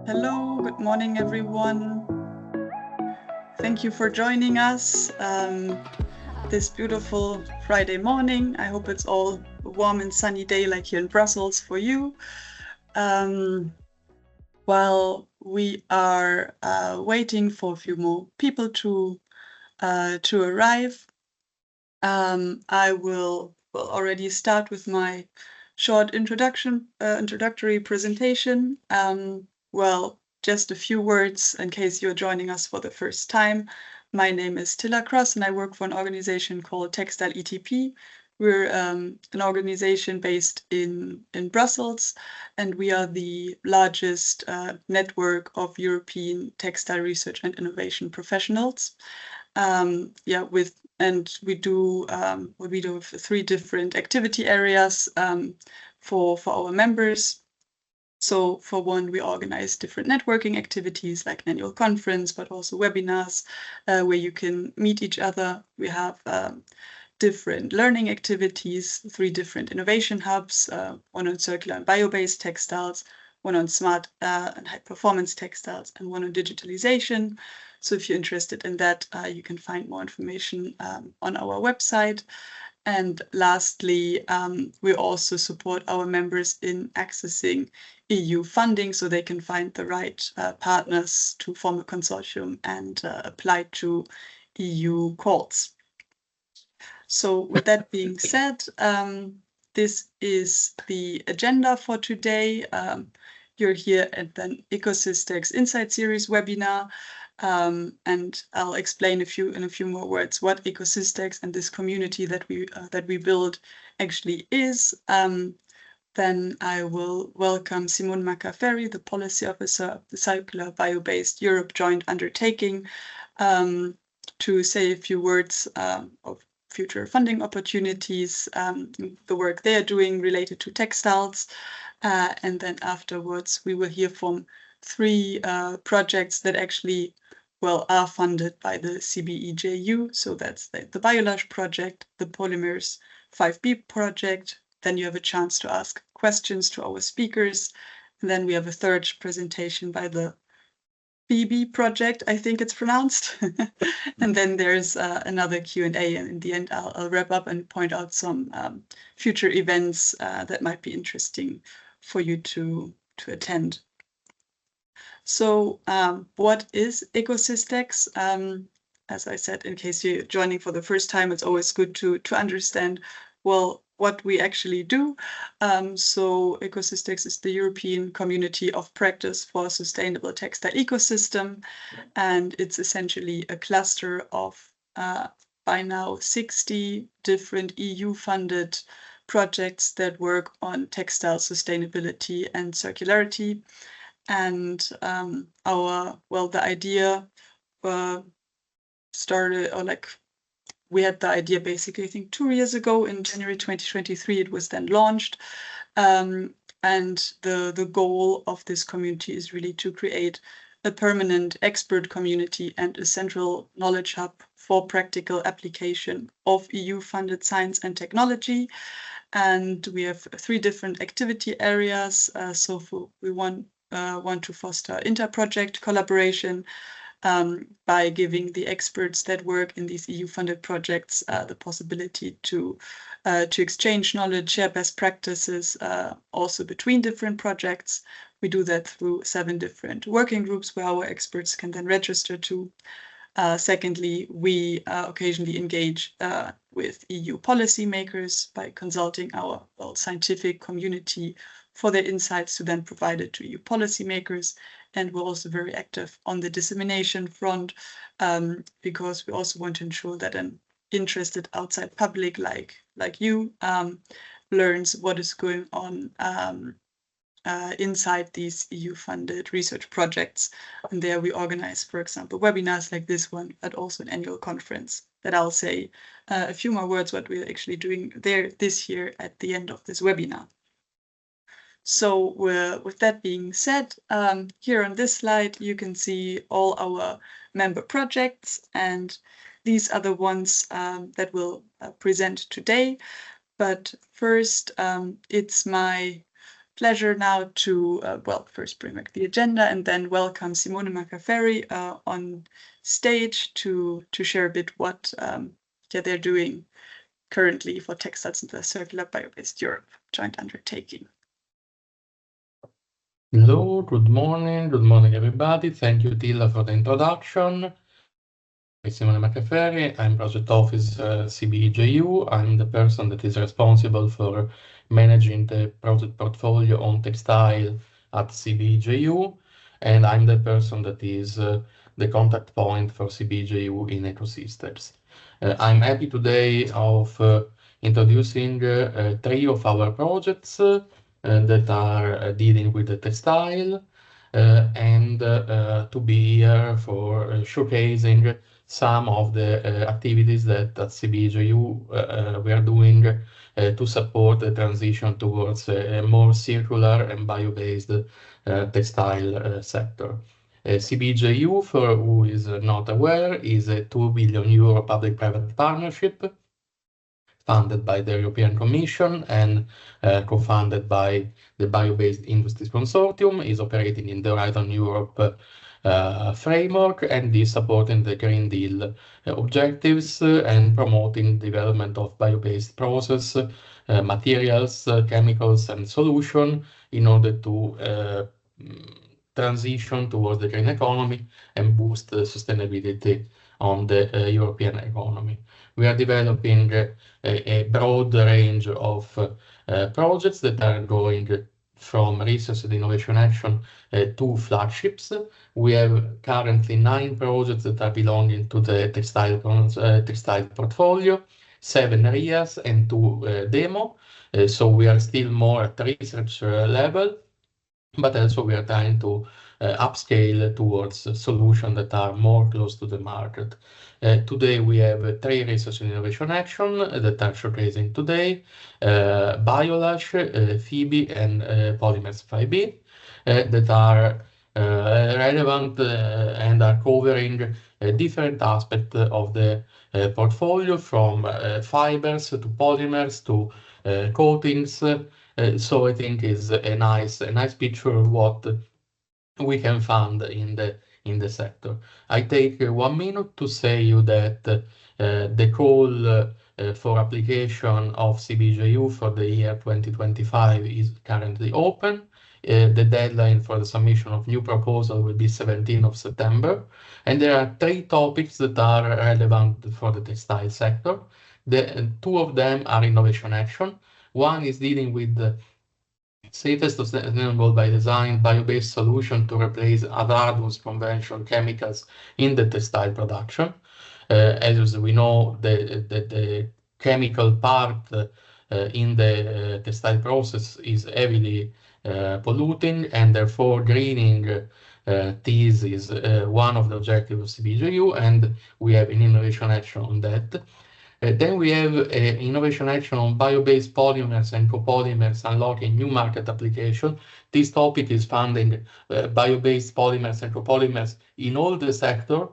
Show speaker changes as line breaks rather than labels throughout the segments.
Hello, good morning, everyone. Thank you for joining us this beautiful Friday morning. I hope it's all a warm and sunny day like here in Brussels for you. While we are waiting for a few more people to arrive, I will already start with my short introductory presentation. Just a few words in case you're joining us for the first time. My name is Tilla Cross and I work for an organization called Textile ETP. We're an organization based in Brussels, and we are the largest network of European textile research and innovation professionals. We do have 3 different activity areas for our members. So for one, we organize different networking activities like an annual conference, but also webinars where you can meet each other. We have different learning activities, 3 different innovation hubs, one on circular and bio-based textiles, one on smart and high-performance textiles, and one on digitalization. So if you're interested in that, you can find more information on our website. And lastly, we also support our members in accessing EU funding so they can find the right partners to form a consortium and apply to EU calls. So with that being said, this is the agenda for today. You're here at the ECOSYSTEX Insights Series webinar. And I'll explain in a few more words what ECOSYSTEX and this community that we build actually is. Then I will welcome Simone Maccaferri, the policy officer of the Circular Bio-Based Europe Joint Undertaking, to say a few words of future funding opportunities, the work they are doing related to textiles. And then afterwards, we will hear from 3 projects that actually are funded by the CBE JU. So that's the Bio-LUSH project, the Polymers pHYBi project. Then you have a chance to ask questions to our speakers. And then we have a 3rd presentation by the pHYBi project, I think it's pronounced. And then there's another Q&A. And in the end, I'll wrap up and point out some future events that might be interesting for you to attend. So what is ECOSYSTEX? As I said, in case you're joining for the first time, it's always good to understand, what we actually do. So ECOSYSTEX is the European Community of Practice for a Sustainable Textile Ecosystem. And it's essentially a cluster of, by now, 60 different EU-funded projects that work on textile sustainability and circularity. And the idea started, we had the idea basically, I think 2 years ago in January 2023, it was then launched. And the goal of this community is really to create a permanent expert community and a central knowledge hub for practical application of EU-funded science and technology. And we have 3 different activity areas. We want to foster inter-project collaboration by giving the experts that work in these EU-funded projects the possibility to exchange knowledge, share best practices, also between different projects. We do that through 7 different working groups where our experts can then register to. Secondly, we occasionally engage with EU policymakers by consulting our scientific community for their insights to then provide it to EU policymakers. And we're also very active on the dissemination front because we also want to ensure that an interested outside public like you learns what is going on inside these EU-funded research projects. And there we organize, for example, webinars like this one, but also an annual conference that I'll say a few more words what we're actually doing there this year at the end of this webinar. So with that being said, here on this slide, you can see all our member projects, and these are the ones that we'll present today. But first, it's my pleasure now to, first bring back the agenda and then welcome Simone Maccaferri on stage to share a bit what they're doing currently for Textiles in the Circular Bio-Based Europe joint undertaking.
Hello, good morning everybody. Thank you, Tilla, for the introduction. I'm Simone Maccaferri, I'm Project Officer CBE JU. I'm the person that is responsible for managing the project portfolio on textile at CBE JU, and I'm the person that is the contact point for CBE JU in ECOSYSTEX. I'm happy today of introducing 3 of our projects that are dealing with the textile and to be here for showcasing some of the activities that at CBE JU we are doing to support the transition towards a more circular and bio-based textile sector. CBE JU, for who is not aware, is a €2 billion public-private partnership funded by the European Commission and co-funded by the Bio-Based Industries Consortium, is operating in the Horizon Europe framework and is supporting the Green Deal objectives and promoting development of bio-based process, materials, chemicals and solution in order to transition towards the green economy and boost the sustainability on the European economy. We are developing a broad range of projects that are going from research and innovation action to flagships. We have currently 9 projects that are belonging to the textile portfolio, 7 RIAs and 2 demo. So we are still more at research level, but also we are trying to upscale towards solutions that are more close to the market. Today we have 3 research and innovation action that are showcasing today, Bio-LUSH, pHYBi and Polymers pHYBi that are relevant and are covering different aspects of the portfolio, from fibers to polymers to coatings. So I think is a nice picture of what we can find in the sector. I take 1 minute to say you that the call for application of CBE JU for the year 2025 is currently open. The deadline for the submission of new proposal will be 17th of September. And there are 3 topics that are relevant for the textile sector. 2 of them are innovation action. One is dealing with the safest sustainable by design bio-based solution to replace hazardous conventional chemicals in the textile production. As we know, the chemical part in the textile process is heavily polluting, and therefore greening this is one of the objectives of CBE JU, and we have an innovation action on that. Then we have innovation action on bio-based polymers and copolymers unlocking new market application. This topic is funding bio-based polymers and copolymers in all the sector.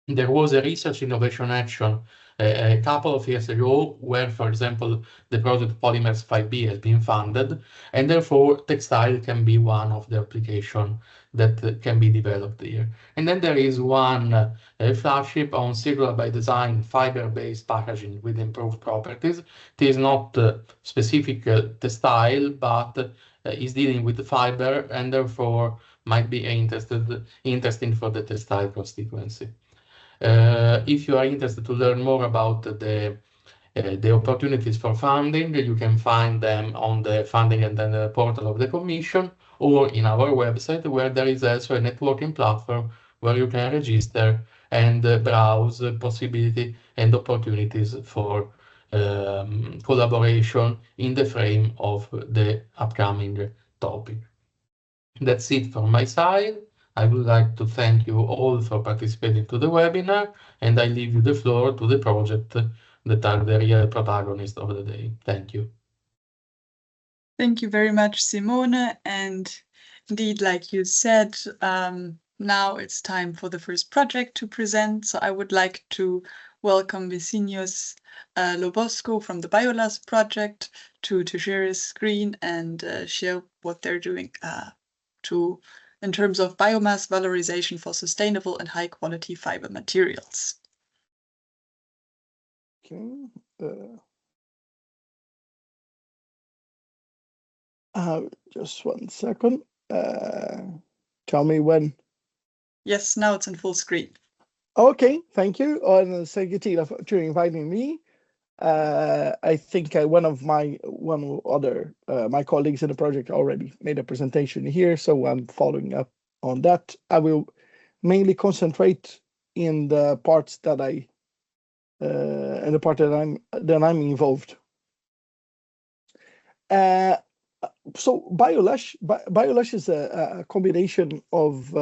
There was a research innovation action a couple of years ago where, for example, the project Polymers pHYBi has been funded, and therefore textile can be one of the application that can be developed here. And then there is one flagship on circular by design fiber-based packaging with improved properties. It is not specific textile, but is dealing with the fiber and therefore might be interesting for the textile constituency. If you are interested to learn more about the opportunities for funding, you can find them on the funding and then the portal of the Commission, or in our website, where there is also a networking platform where you can register and browse possibility and opportunities for collaboration in the frame of the upcoming topic. That's it from my side. I would like to thank you all for participating to the webinar, and I leave you the floor to the project that are the real protagonists of the day. Thank you.
Thank you very much, Simone. And indeed, like you said, now it's time for the first project to present. So I would like to welcome Vincius Lobosco from the Bio-LUSH project to share his screen and share what they're doing in terms of biomass valorization for sustainable and high quality fiber materials.
Okay. Just 1 second. Tell me when.
Yes, now it's in full screen.
Okay, thank you. And thank you, Tila, for inviting me. I think one of my colleagues in the project already made a presentation here, so I'm following up on that. I will mainly concentrate in the parts that that I'm involved. So Bio-LUSH is a combination of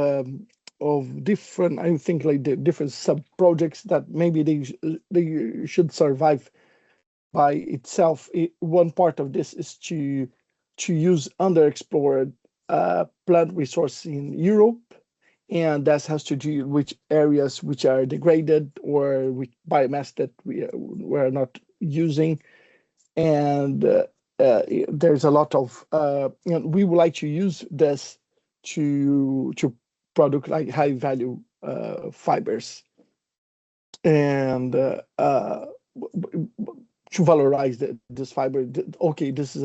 different, I think, like the different sub projects that maybe they should survive by itself. One part of this is to use underexplored plant resources in Europe, and that has to do with areas which are degraded or with biomass that we're not using. And there's a lot of we would like to use this to produce like high value fibers and to valorize this fiber. Okay, this is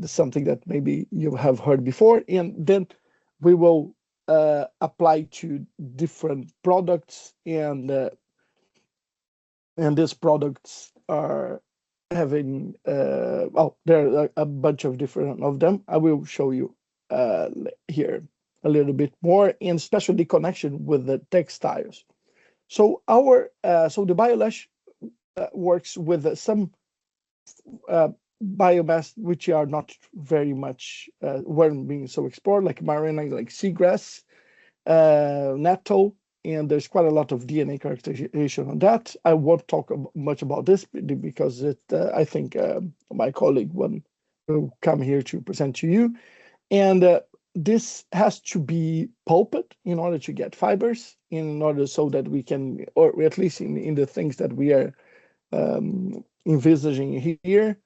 something that maybe you have heard before, and then we will apply to different products, and these products are having well, there are a bunch of different of them. I will show you here a little bit more, and especially connection with the textiles. So the Bio-LUSH works with some biomass which are not very much weren't being so explored, like marine, like seagrass, nettle, and there's quite a lot of DNA characterization on that. I won't talk much about this because I think my colleague will come here to present to you. And this has to be pulped in order to get fibers, in order so that we can, or at least in the things that we are envisaging here,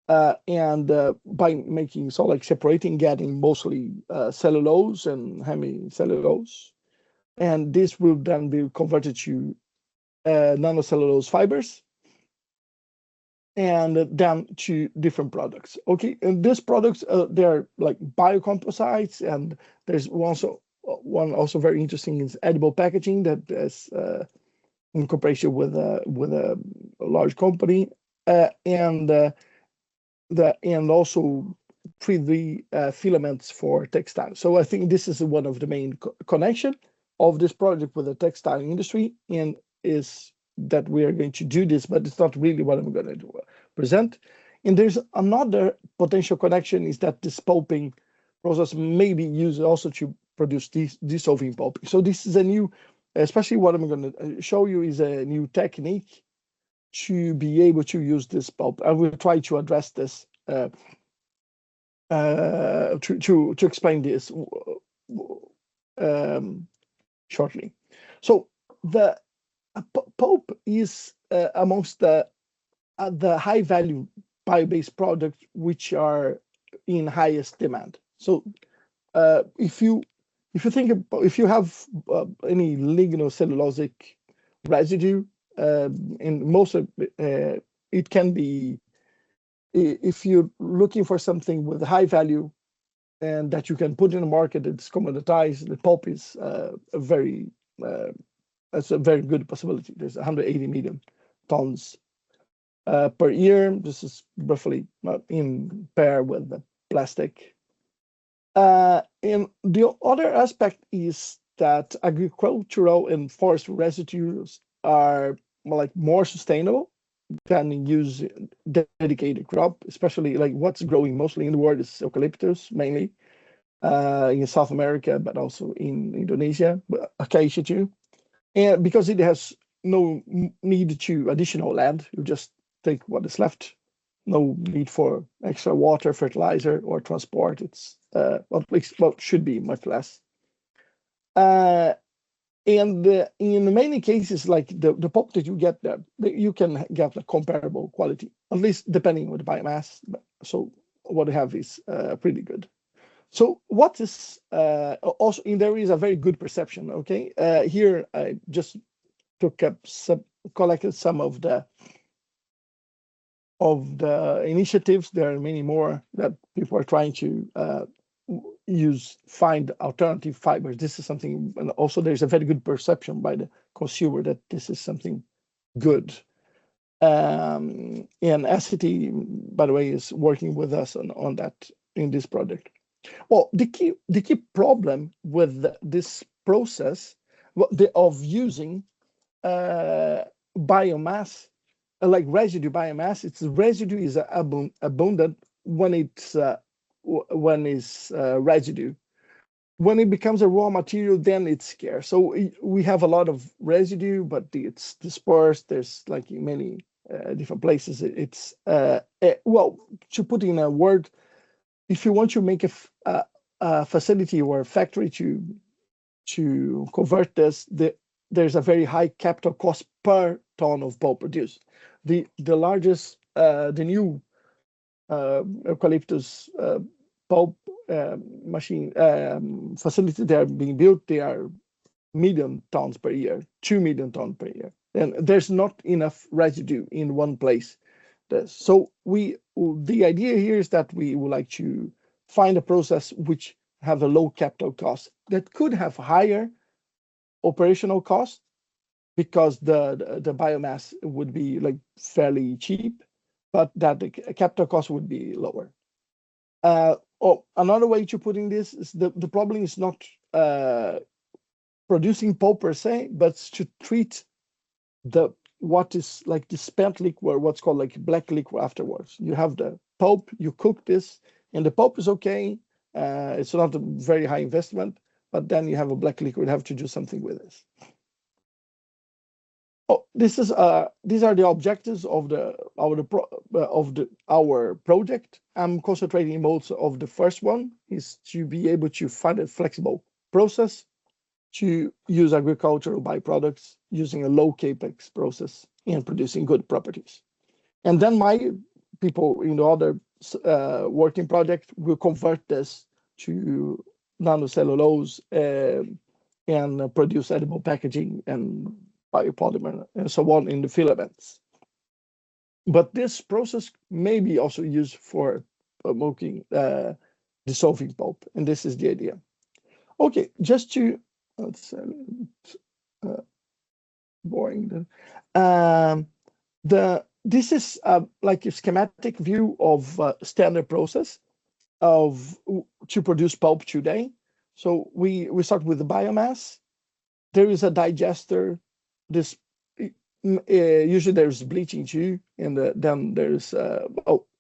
and by making, so like separating, getting mostly cellulose and hemicellulose, and this will then be converted to nanocellulose fibers, and then to different products. Okay, and these products they're like biocomposites, and there's one also very interesting is edible packaging that is in cooperation with a large company, and also 3D filaments for textile. So I think this is one of the main connection of this project with the textile industry, and is that we are going to do this, but it's not really what I'm going to present. And there's another potential connection, is that this pulping process may be used also to produce dissolving pulping. So this is a new, especially what I'm going to show you is a new technique to be able to use this pulp. I will try to address this to explain this shortly. So the pulp is amongst the high value bio-based products which are in highest demand. So if you think about, if you have any lignocellulosic residue, and most of it can be, if you're looking for something with high value and that you can put in the market, it's commoditized, the pulp is that's a very good possibility. There's 180 million tons per year. This is roughly in pair with the plastic. And the other aspect is that agricultural and forest residues are more sustainable than use dedicated crop, especially like what's growing mostly in the world is eucalyptus, mainly in South America, but also in Indonesia, but acacia too. And because it has no need to additional land, you just take what is left. No need for extra water, fertilizer, or transport. It's should be much less. And in many cases, like the pulp that you get there, you can get a comparable quality, at least depending on the biomass. So what we have is pretty good. So what is also there is a very good perception. Okay, here I just collected some of the initiatives. There are many more that people are trying to find alternative fibers. This is something, and also there's a very good perception by the consumer that this is something good. And SCT, by the way, is working with us on that in this project. Well, the key problem with this process of using biomass, like residue biomass, residue is abundant when it's residue. When it becomes a raw material, then it's scarce. So we have a lot of residue, but it's dispersed. There's like many different places. It's well, to put in a word, if you want to make a facility or a factory to convert this, there's a very high capital cost per ton of pulp produced. The largest, the new eucalyptus pulp machine facility they are being built, they are 1 million tons per year, 2 million tons per year, and there's not enough residue in one place. So the idea here is that we would like to find a process which have a low capital cost that could have higher operational cost because the biomass would be like fairly cheap, but that the capital cost would be lower. Another way to putting this is the problem is not producing pulp per se, but to treat what is like the spent liquid, what's called like black liquid afterwards. You have the pulp, you cook this, and the pulp is okay. It's not a very high investment, but then you have a black liquid, you have to do something with this. These are the objectives of our project. I'm concentrating most of the first one is to be able to find a flexible process to use agricultural byproducts using a low capex process and producing good properties. And then my people in the other working project will convert this to nanocellulose and produce edible packaging and biopolymer and so on in the filaments. But this process may be also used for making dissolving pulp, and this is the idea. Okay, just to boring. This is like a schematic view of standard process to produce pulp today. So we start with the biomass. There is a digester. This usually there's bleaching too, and then there's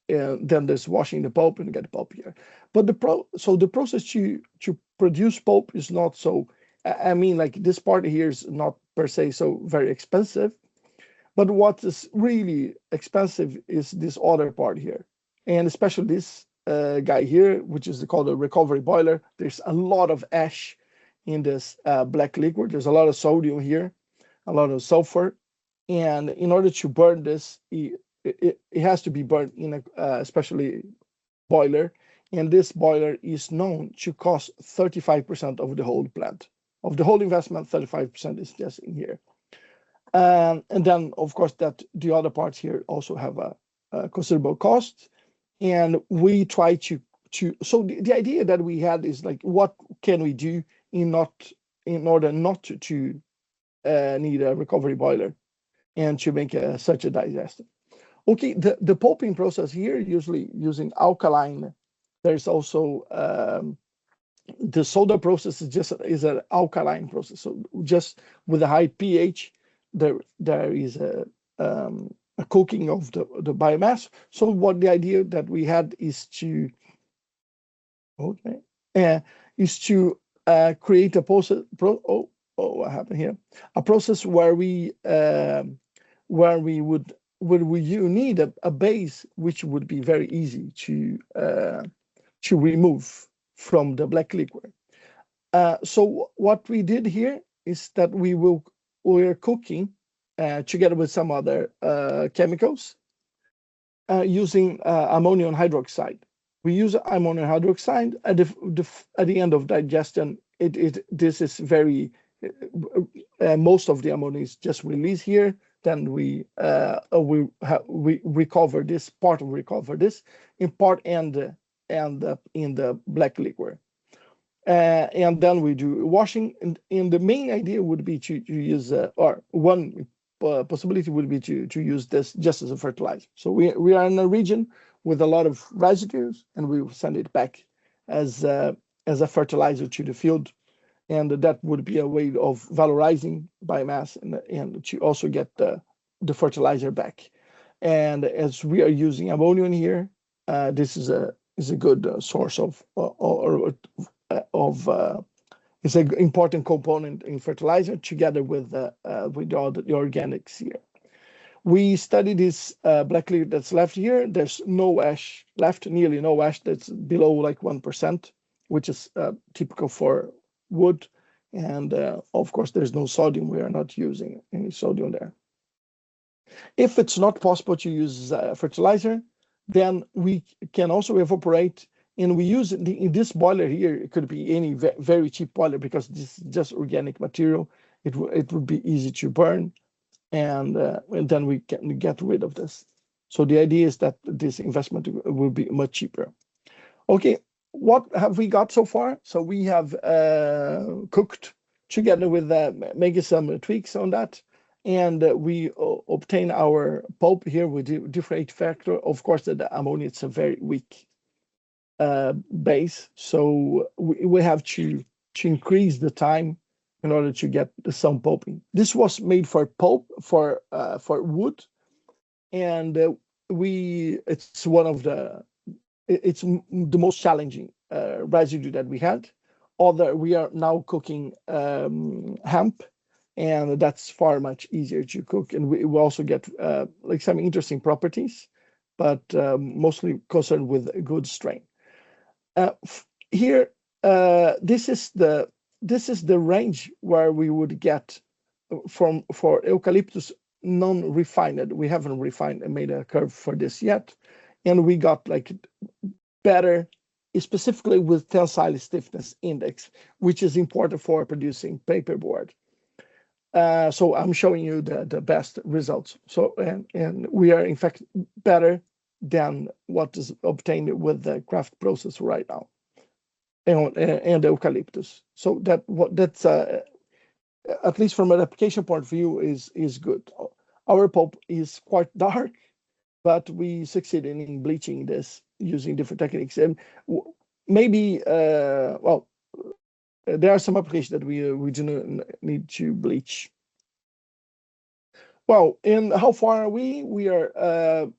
then there's washing the pulp and you get the pulp here. But the process to produce pulp is not so. I mean, like this part here is not per se so very expensive, but what is really expensive is this other part here, and especially this guy here, which is called a recovery boiler. There's a lot of ash in this black liquid. There's a lot of sodium here, a lot of sulfur, and in order to burn this, it has to be burned in a especially boiler, and this boiler is known to cost 35% of the whole plant. Of the whole investment, 35% is just in here. And then, of course, that the other parts here also have a considerable cost. And we try to so the idea that we had is like, what can we do in order not to need a recovery boiler and to make such a digester. Okay, the pulping process here, usually using alkaline. There's also the soda process is an alkaline process. So just with a high pH, there is a cooking of the biomass. So what the idea that we had is to create a process. What happened here? A process where you need a base which would be very easy to remove from the black liquid. So what we did here is that we're cooking together with some other chemicals. using ammonium hydroxide. We use ammonium hydroxide at the end of digestion. This is very most of the ammonia is just released here. Then we recover this part of in part and in the black liquor. And then we do washing, and the main idea would be to use or one possibility would be to use this just as a fertilizer. So we are in a region with a lot of residues, and we will send it back as a fertilizer to the field, and that would be a way of valorizing biomass and to also get the fertilizer back. And as we are using ammonia here, this is a good source of it's an important component in fertilizer together with all the organics here. We study this black liquid that's left here. There's no ash left, nearly no ash. That's below like 1%, which is typical for wood. And of course, there's no sodium. We are not using any sodium there. If it's not possible to use fertilizer, then we can also evaporate. And we use in this boiler here, it could be any very cheap boiler because this is just organic material. It would be easy to burn, and then we can get rid of this. So the idea is that this investment will be much cheaper. Okay, what have we got so far? So we have cooked together with making some tweaks on that, and we obtain our pulp here with different factor. Of course, the ammonia is a very weak base, so we have to increase the time in order to get some pulping. This was made for pulp for wood, and it's one of the most challenging residue that we had. We are now cooking hemp, and that's far much easier to cook, and we also get like some interesting properties, but mostly concerned with good strain. Here, this is the range where we would get for eucalyptus non-refined. We haven't refined and made a curve for this yet, and we got like better, specifically with tensile stiffness index, which is important for producing paperboard. So I'm showing you the best results. So and we are in fact better than what is obtained with the craft process right now, and eucalyptus. So that's at least from an application point of view is good. Our pulp is quite dark, but we succeeded in bleaching this using different techniques, and maybe well, there are some applications that we do not need to bleach. Well, and how far are we? We are.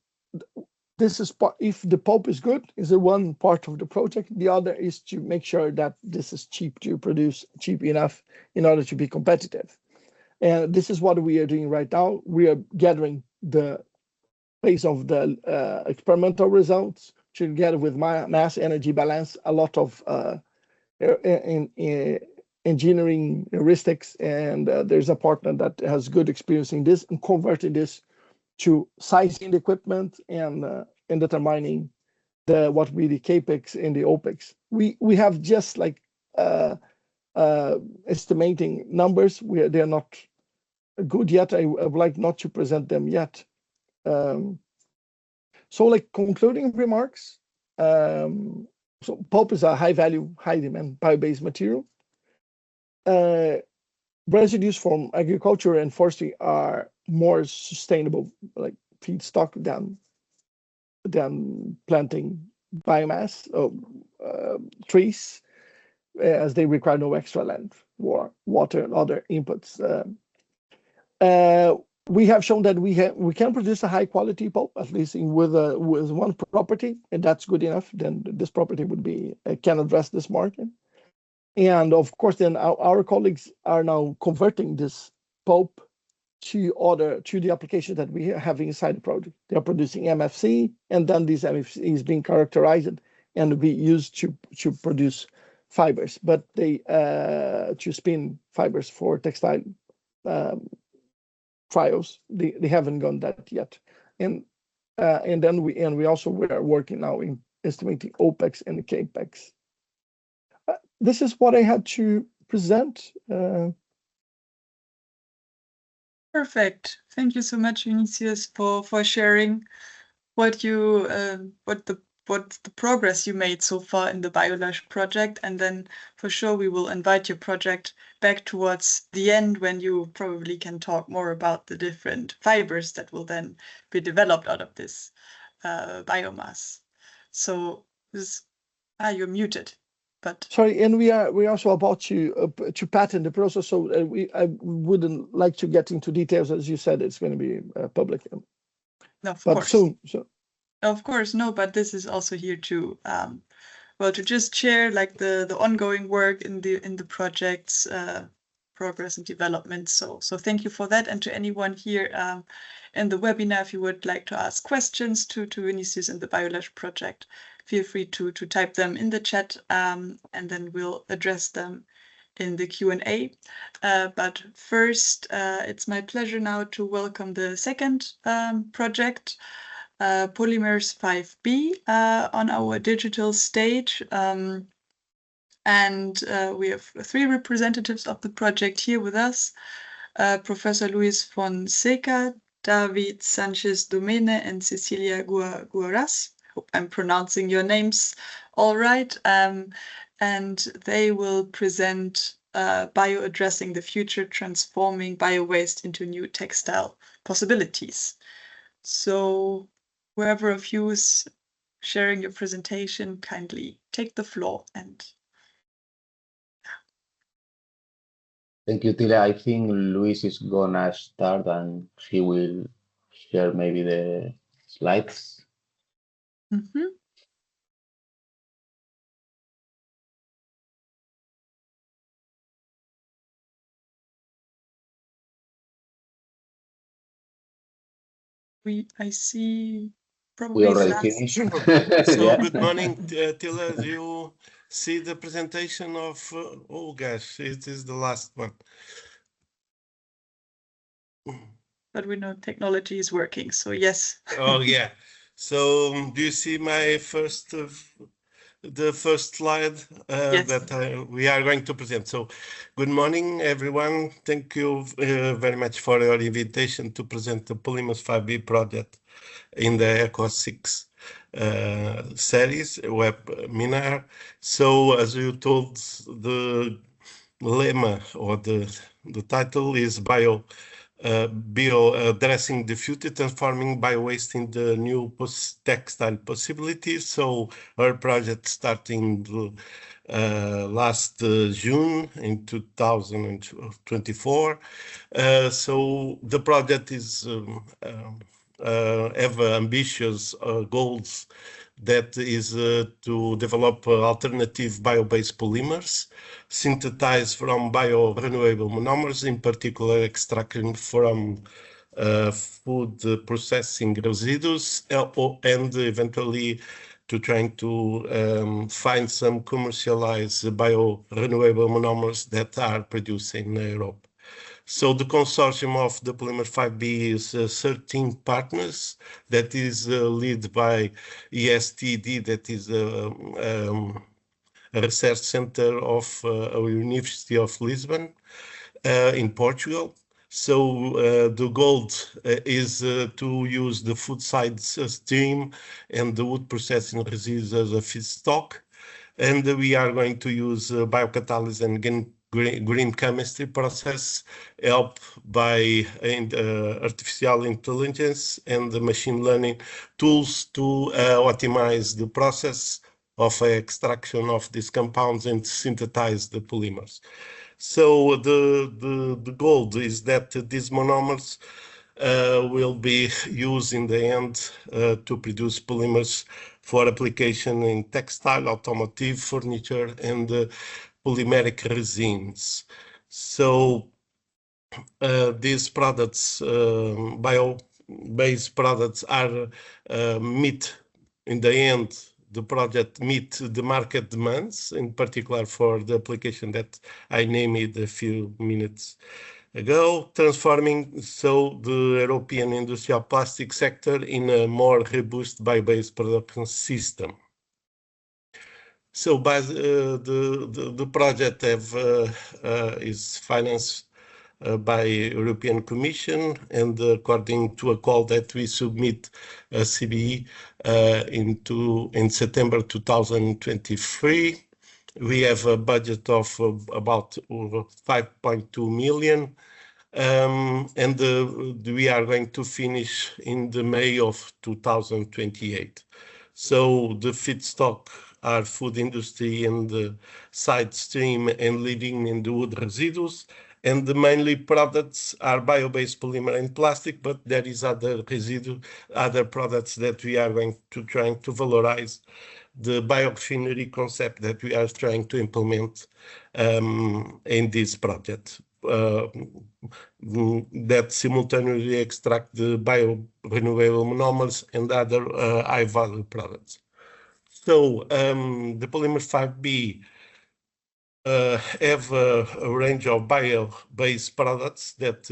This is if the pulp is good, is the one part of the project. The other is to make sure that this is cheap to produce, cheap enough in order to be competitive. And this is what we are doing right now. We are gathering the base of the experimental results together with mass energy balance, a lot of engineering heuristics, and there's a partner that has good experience in this and converting this to sizing the equipment and determining what we the capex and the opex. We have just like estimating numbers. They are not good yet. I would like not to present them yet. So like concluding remarks. So pulp is a high value, high demand bio-based material. Residues from agriculture and forestry are more sustainable, like feedstock than planting biomass of trees, as they require no extra land, water, and other inputs. We have shown that we can produce a high quality pulp, at least with one property, and that's good enough. Then this property would be can address this market. And of course, then our colleagues are now converting this pulp to the application that we have inside the project. They are producing MFC, and then this MFC is being characterized and be used to produce fibers, but they to spin fibers for textile trials. They haven't gone that yet. And And then we also are working now in estimating OPEX and CAPEX. This is what I had to present.
Perfect. Thank you so much, Vinicius, for sharing what the progress you made so far in the Bio-LUSH project, and then for sure we will invite your project back towards the end when you probably can talk more about the different fibers that will then be developed out of this biomass. So you're muted. But
sorry, and we're also about to patent the process, so I wouldn't like to get into details. As you said, it's going to be public.
No, of
but
course.
Soon. So.
Of course, no, but this is also here to to just share like the ongoing work in the project's progress and development. So thank you for that, and to anyone here in the webinar, if you would like to ask questions to Vinicius and the Bio-LUSH project, feel free to type them in the chat, and then we'll address them in the Q&A. But first, it's my pleasure now to welcome the second project, Polymers pHYBi, on our digital stage. And we have 3 representatives of the project here with us, Professor Luis Fonseca, David Sánchez Domene, and Cecilia Guarás. Hope I'm pronouncing your names all right. And they will present Bio Addressing the Future, Transforming Bio-Waste into New Textile Possibilities. So whoever of you is sharing your presentation, kindly take the floor. And
thank you, Tila. I think Luis is gonna start and he will share maybe the slides.
Mm-hmm. I see probably
we already finished.
So
Yeah.
good morning, Tila. Do you see the presentation of, oh gosh, it is the last one.
But we know technology is working, so yes.
Oh yeah. So do you see my the first slide
Yes.
that we are going to present? So good morning, everyone. Thank you very much for your invitation to present the Polymers pHYBi project in the ECOSYSTEX series webinar. So as you told, the lemma or the title is Bio Addressing the Future, Transforming Bio-Waste into New Textile Possibilities. So our project starting last June in 2024. So the project is have ambitious goals, that is to develop alternative bio-based polymers synthesized from bio-renewable monomers, in particular extracting from food processing residues, and eventually to trying to find some commercialized bio-renewable monomers that are produced in Europe. So the consortium of the Polymer pHYBi is 13 partners, that is led by IST-ID, that is a research center of University of Lisbon in Portugal. So the goal is to use the food side stream and the wood processing residues as a feedstock. And we are going to use biocatalysis and green chemistry process, helped by artificial intelligence and the machine learning tools to optimize the process of extraction of these compounds and synthesize the polymers. So the goal is that these monomers will be used in the end to produce polymers for application in textile, automotive, furniture, and polymeric resins. So these products, bio-based products, are meet in the end. The project meet the market demands, in particular for the application that I named a few minutes ago, transforming the European industrial plastic sector in a more robust bio-based production system. So the project is financed by European Commission, and according to a call that we submit CBE in September 2023, we have a budget of about 5.2 million, and we are going to finish in the May of 2028. So the feedstock are food industry and the side stream and leading in the wood residues. And the mainly products are bio-based polymer and plastic, but there is other products that we are going to try to valorize the biorefinery concept that we are trying to implement in this project. That simultaneously extract the bio-renewable monomers and other high-value products. So the polymer 5B have a range of bio-based products that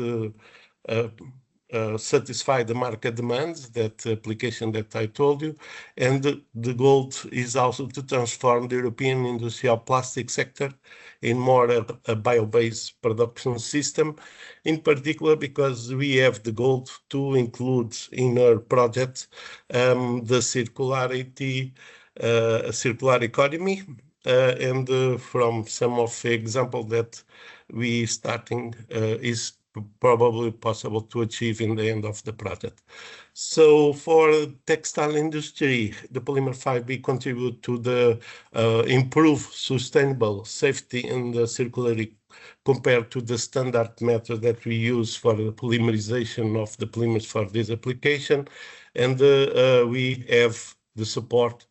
satisfy the market demands, that application that I told you. And the goal is also to transform the European industrial plastic sector in more a bio-based production system, in particular because we have the goal to include in our project the circular economy, and from some of the examples that we starting is probably possible to achieve in the end of the project. So for textile industry, the polymer 5B contribute to the improved sustainable safety and the circularity compared to the standard method that we use for the polymerization of the polymers for this application. And we have the support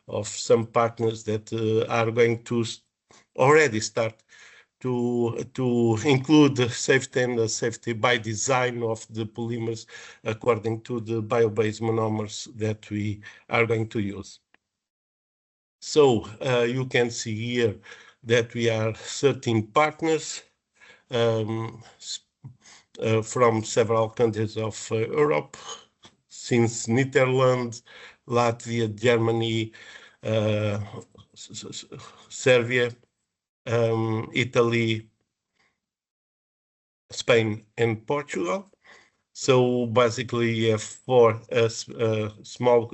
of some partners that are going to already start to include the safety and the safety by design of the polymers according to the bio-based monomers that we are going to use. So you can see here that we are 13 partners from several countries of Europe, since Netherlands, Latvia, Germany, Serbia, Italy, Spain, and Portugal. So basically, you have 4 small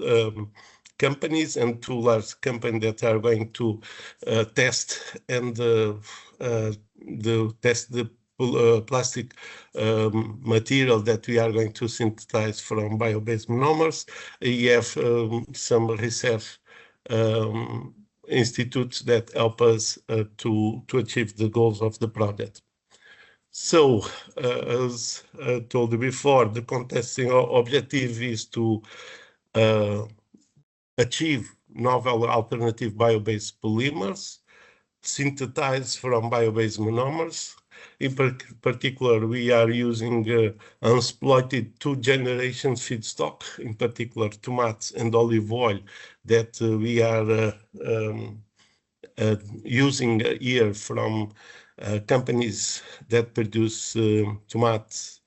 companies and 2 large companies that are going to test and test the plastic material that we are going to synthesize from bio-based monomers. You have some research institutes that help us to achieve the goals of the project. So, as I told you before, the contesting objective is to achieve novel alternative bio-based polymers synthesized from bio-based monomers. In particular, we are using unexploited 2-generation feedstock, in particular tomatoes and olive oil, that we are using here from companies that produce tomatoes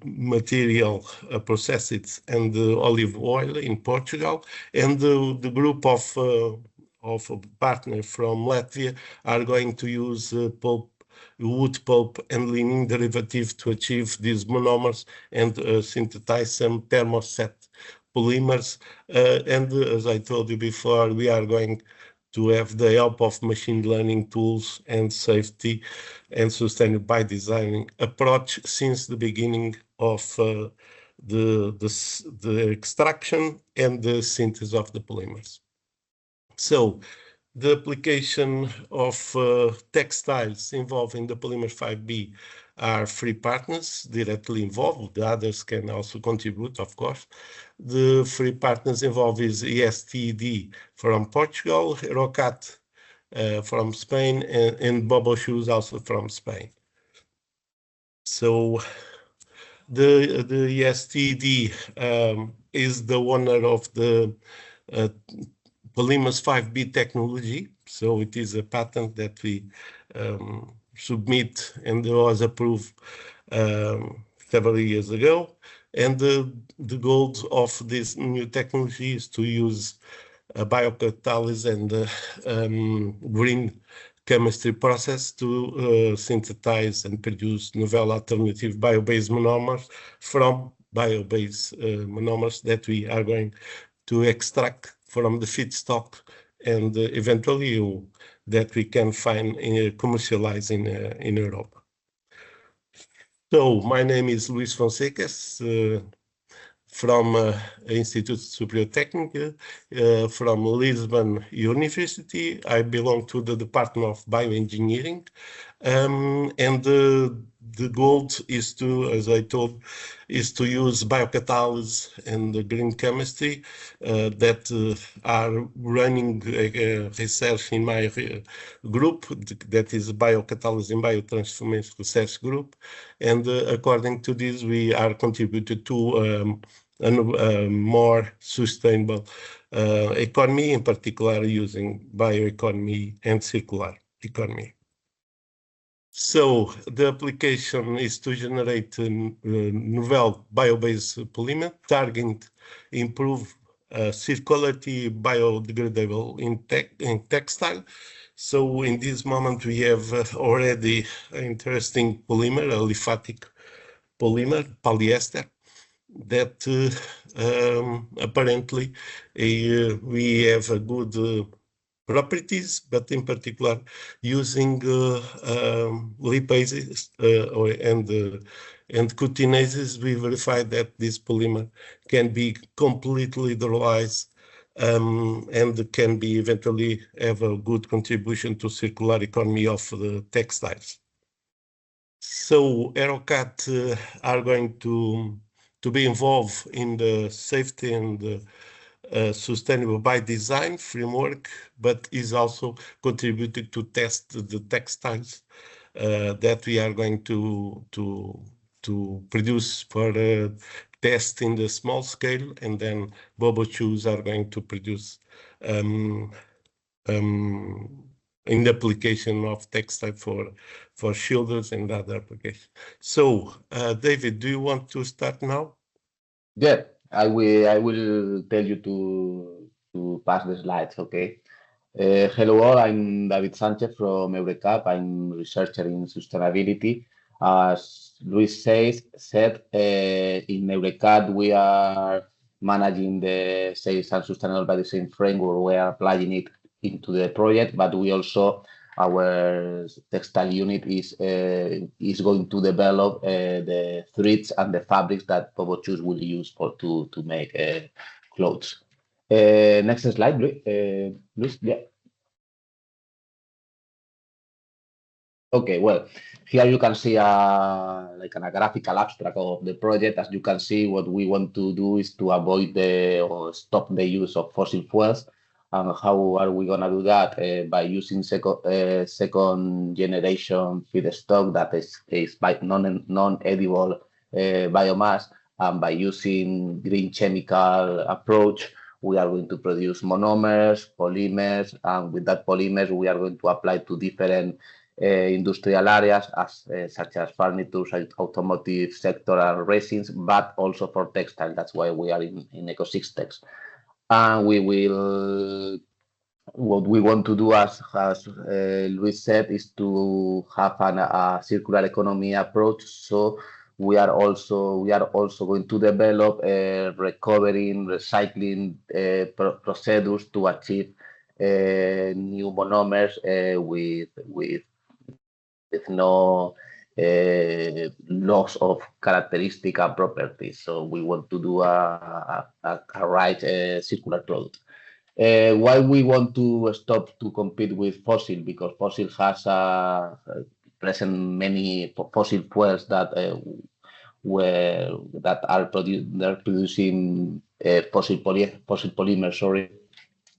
material processed and olive oil in Portugal, and the group of partners from Latvia are going to use wood pulp and lignin derivative to achieve these monomers and synthesize some thermoset polymers. And as I told you before, we are going to have the help of machine learning tools and safety and sustainable by design approach since the beginning of the extraction and the synthesis of the polymers. So the application of textiles involving the polymer 5B are 3 partners directly involved. The others can also contribute, of course. The 3 partners involved is IST-ID from Portugal, EURECAT from Spain, and Bobochoses also from Spain. So the IST-ID is the owner of the polymers 5B technology. So it is a patent that we submit and was approved several years ago. And the goal of this new technology is to use biocatalysis and green chemistry process to synthesize and produce novel alternative bio-based monomers from bio-based monomers that we are going to extract from the feedstock and eventually that we can find commercialize in Europe. So my name is Luís Fonseca, from Institute Superior Técnico, from Lisbon University. I belong to the Department of Bioengineering, and the goal is to, as I told, is to use biocatalysis and the green chemistry that are running research in my group, that is Biocatalysis and Biotransformation Research Group. And according to this, we are contributed to a more sustainable economy, in particular using bioeconomy and circular economy. So the application is to generate a novel bio-based polymer, targeting improve circularity, biodegradable in textile. So in this moment we have already an interesting polymer, a lymphatic polymer, polyester, that apparently we have a good properties, but in particular using lipases and cutinases, we verified that this polymer can be completely hydrolyzed and can be eventually have a good contribution to circular economy of the textiles. So EURECAT are going to be involved in the safety and sustainable by design framework, but is also contributing to test the textiles that we are going to produce for test in the small scale, and then Bobochoses are going to produce in the application of textile for shoulders and other applications. So, David, do you want to start now?
Yeah, I will tell you to pass the slides, okay? Hello all, I'm David Sánchez from EURECAT. I'm researcher in sustainability. As Luis said, in EURECAT we are managing the sales and sustainable by design framework. We are applying it into the project, but we also, our textile unit is going to develop the threads and the fabrics that Bobochoses will use to make clothes. Next slide, Luis. Yeah. Okay, well, here you can see like a graphical abstract of the project. As you can see, what we want to do is to avoid or stop the use of fossil fuels. And how are we going to do that? By using second generation feedstock that is by non-edible biomass, and by using green chemical approach, we are going to produce monomers, polymers, and with that polymers, we are going to apply to different industrial areas such as furniture, automotive sector, and resins, but also for textile. That's why we are in ECOSYSTEX. And we will, what we want to do, as Luis said, is to have a circular economy approach. So we are also going to develop recovering, recycling procedures to achieve new monomers with no loss of characteristic and properties. So we want to do a right circular product. Why we want to stop to compete with fossil? Because fossil has present many fossil fuels that are producing fossil polymers. Sorry,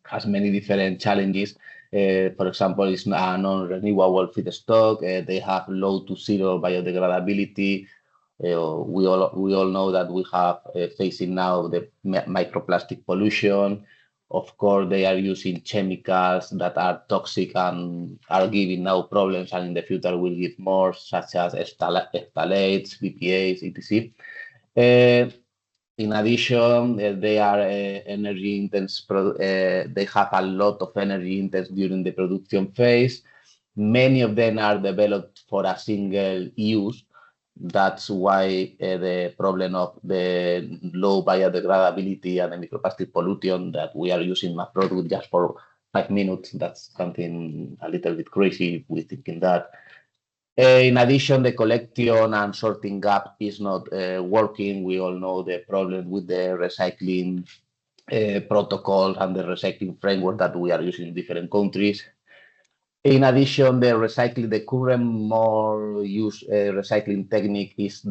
has many different challenges. For example, it's a non-renewable feedstock. They have low to zero biodegradability. We all know that we have facing now the microplastic pollution. Of course, they are using chemicals that are toxic and are giving now problems, and in the future will give more, such as phthalates, BPAs, etc. In addition, they are energy intense. They have a lot of energy intense during the production phase. Many of them are developed for a single use. That's why the problem of the low biodegradability and the microplastic pollution that we are using my product just for 5 minutes. That's something a little bit crazy if we're thinking that. In addition, the collection and sorting gap is not working. We all know the problem with the recycling protocols and the recycling framework that we are using in different countries. In addition, the current more used recycling technique is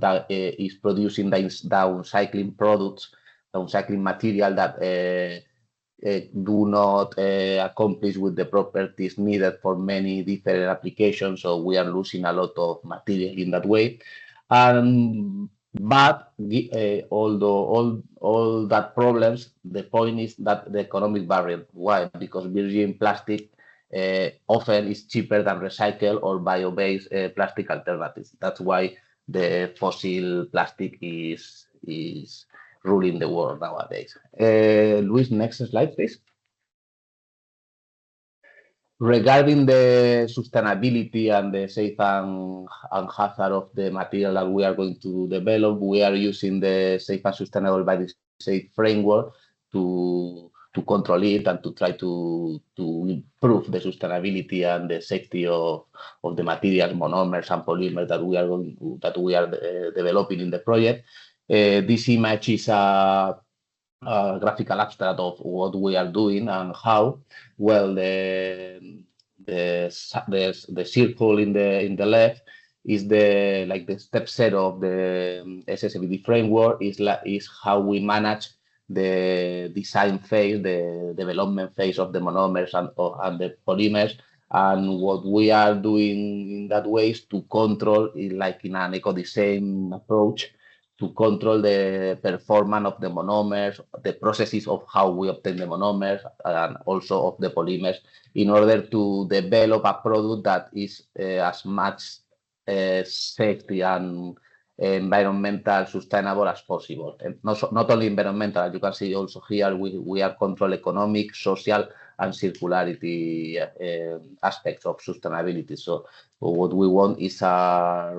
producing downcycling products, downcycling material that do not accomplish with the properties needed for many different applications. So we are losing a lot of material in that way. But although all that problems, the point is that the economic barrier. Why? Because virgin plastic often is cheaper than recycled or bio-based plastic alternatives. That's why the fossil plastic is ruling the world nowadays. Luis, next slide, please. Regarding the sustainability and the safe and hazard of the material that we are going to develop, we are using the safe and sustainable by the safe framework to control it and to try to improve the sustainability and the safety of the materials, monomers and polymers that we are developing in the project. This image is a graphical abstract of what we are doing and how. Well, the circle in the left is the step set of the SSABD framework is how we manage the design phase, the development phase of the monomers and the polymers. And what we are doing in that way is to control, like in an eco-design approach, to control the performance of the monomers, the processes of how we obtain the monomers, and also of the polymers, in order to develop a product that is as much safety and environmental sustainable as possible. And not only environmental, as you can see also here, we are control economic, social, and circularity aspects of sustainability. So what we want is a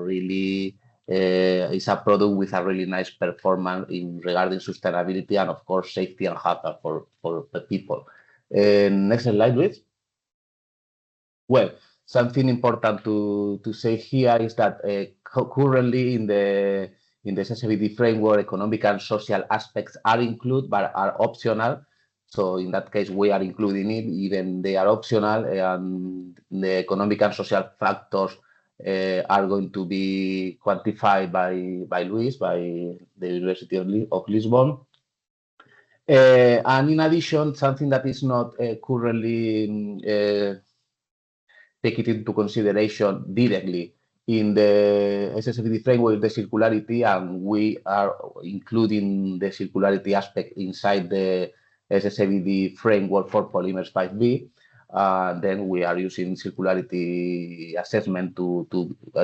product with a really nice performance regarding sustainability and, of course, safety and hazard for the people. Next slide, please. Well, something important to say here is that currently in the SSABD framework, economic and social aspects are included but are optional. So in that case, we are including it, even they are optional, and the economic and social factors are going to be quantified by Luis, by the University of Lisbon. And in addition, something that is not currently taken into consideration directly in the SSABD framework, the circularity, and we are including the circularity aspect inside the SSABD framework for polymers 5B. Then we are using circularity assessment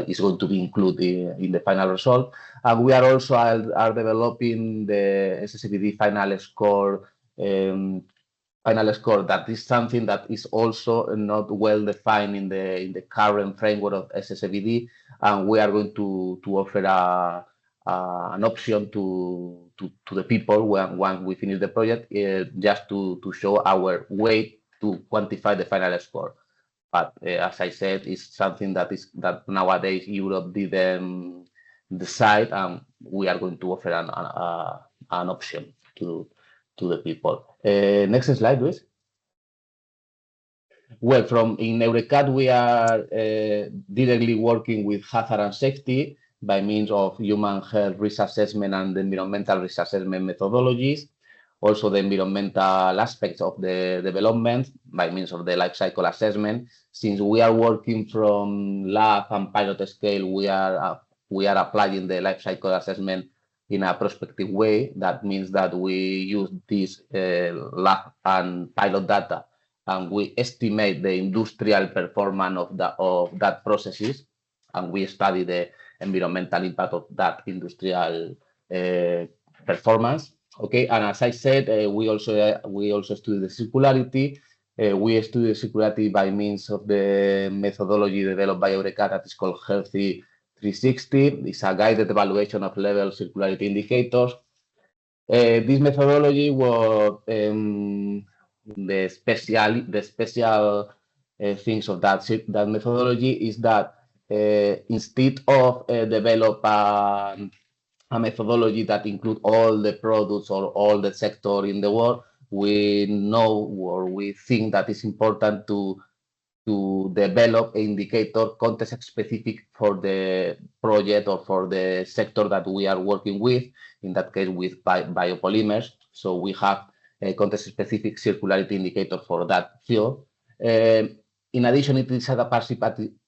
is going to be included in the final result. And we are also are developing the SSABD final score. That is something that is also not well defined in the current framework of SSABD, and we are going to offer an option to the people once we finish the project, just to show our way to quantify the final score. But as I said, it's something that nowadays Europe didn't decide, and we are going to offer an option to the people. Next slide, please. Well, in EURECAT, we are directly working with hazard and safety by means of human health risk assessment and environmental risk assessment methodologies. Also, the environmental aspects of the development by means of the life cycle assessment. Since we are working from lab and pilot scale, we are applying the life cycle assessment in a prospective way. That means that we use this lab and pilot data, and we estimate the industrial performance of that processes, and we study the environmental impact of that industrial performance. Okay, and as I said, we also study the circularity. We study the circularity by means of the methodology developed by EURECAT that is called Healthy 360. It's a guided evaluation of level circularity indicators. This methodology was the special things of that methodology is that instead of develop a methodology that includes all the products or all the sector in the world, we know or we think that it's important to develop an indicator context specific for the project or for the sector that we are working with, in that case with biopolymers. So we have a context specific circularity indicator for that field. In addition, it is a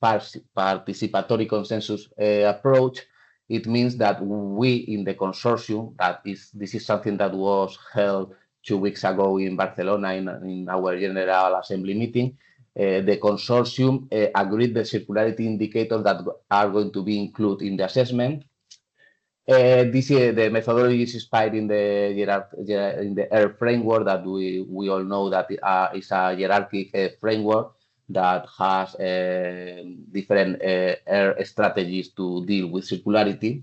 participatory consensus approach. It means that we in the consortium, this is something that was held 2 weeks ago in Barcelona in our General Assembly meeting. The consortium agreed the circularity indicators that are going to be included in the assessment. The methodology is inspired in the EAR framework that we all know that is a hierarchic framework that has different EAR strategies to deal with circularity.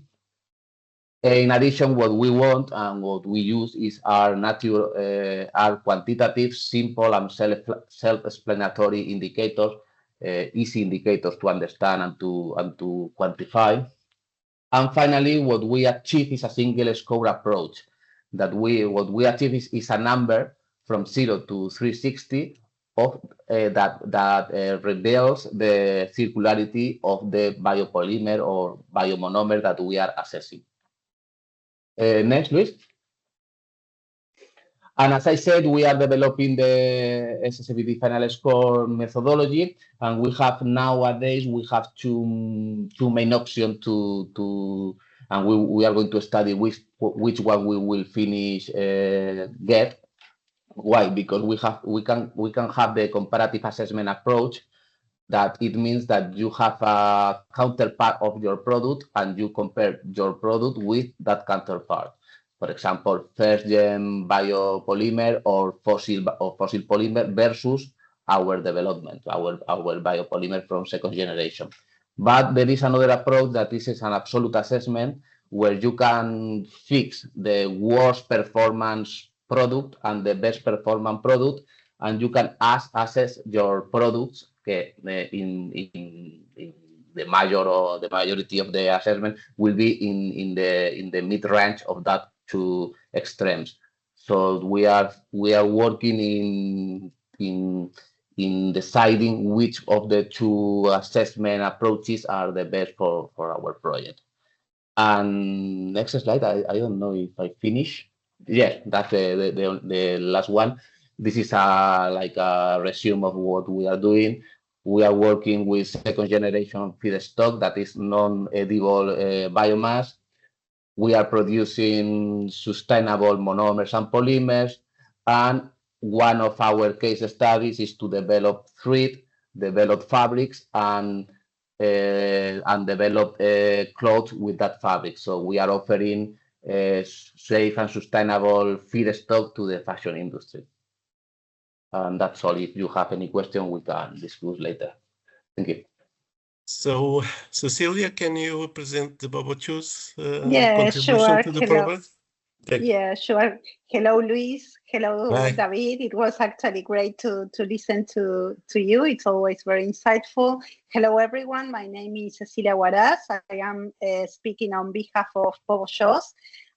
In addition, what we want and what we use is our quantitative, simple, and self-explanatory indicators, easy indicators to understand and to quantify. And finally, what we achieve is a single score approach. What we achieve is a number from 0 to 360 of that reveals the circularity of the biopolymer or biomonomer that we are assessing. Next, Luis. And as I said, we are developing the SSABD final score methodology, and we have nowadays two main options and we are going to study which one we will finish get. Why? Because we can have the comparative assessment approach. That it means that you have a counterpart of your product and you compare your product with that counterpart. For example, first-gen biopolymer or fossil polymer versus our development, our biopolymer from second generation. But there is another approach that is an absolute assessment where you can fix the worst performance product and the best performance product, and you can assess your products in the majority of the assessment will be in the mid-range of that two extremes. So we are working in deciding which of the two assessment approaches are the best for our project. And next slide, I don't know if I finish. Yes, that's the last one. This is like a resume of what we are doing. We are working with second generation feedstock that is non-edible biomass. We are producing sustainable monomers and polymers, and one of our case studies is to develop thread, develop fabrics, and develop clothes with that fabric. So we are offering safe and sustainable feedstock to the fashion industry. And that's all. If you have any question, we can discuss later. Thank you.
So, Cecilia, can you present the Bobochoses
contribution
sure. To the program?
Yeah, sure. Hello, Luis. Hello,
Hi.
David. It was actually great to listen to you. It's always very insightful. Hello, everyone. My name is Cecilia Guarás. I am speaking on behalf of Bobochoses.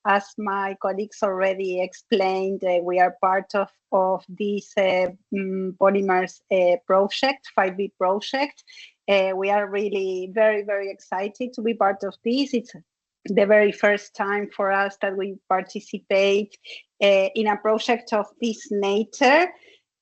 As my colleagues already explained, we are part of this polymers project, pHYBi project. We are really very, very excited to be part of this. It's the very first time for us that we participate in a project of this nature.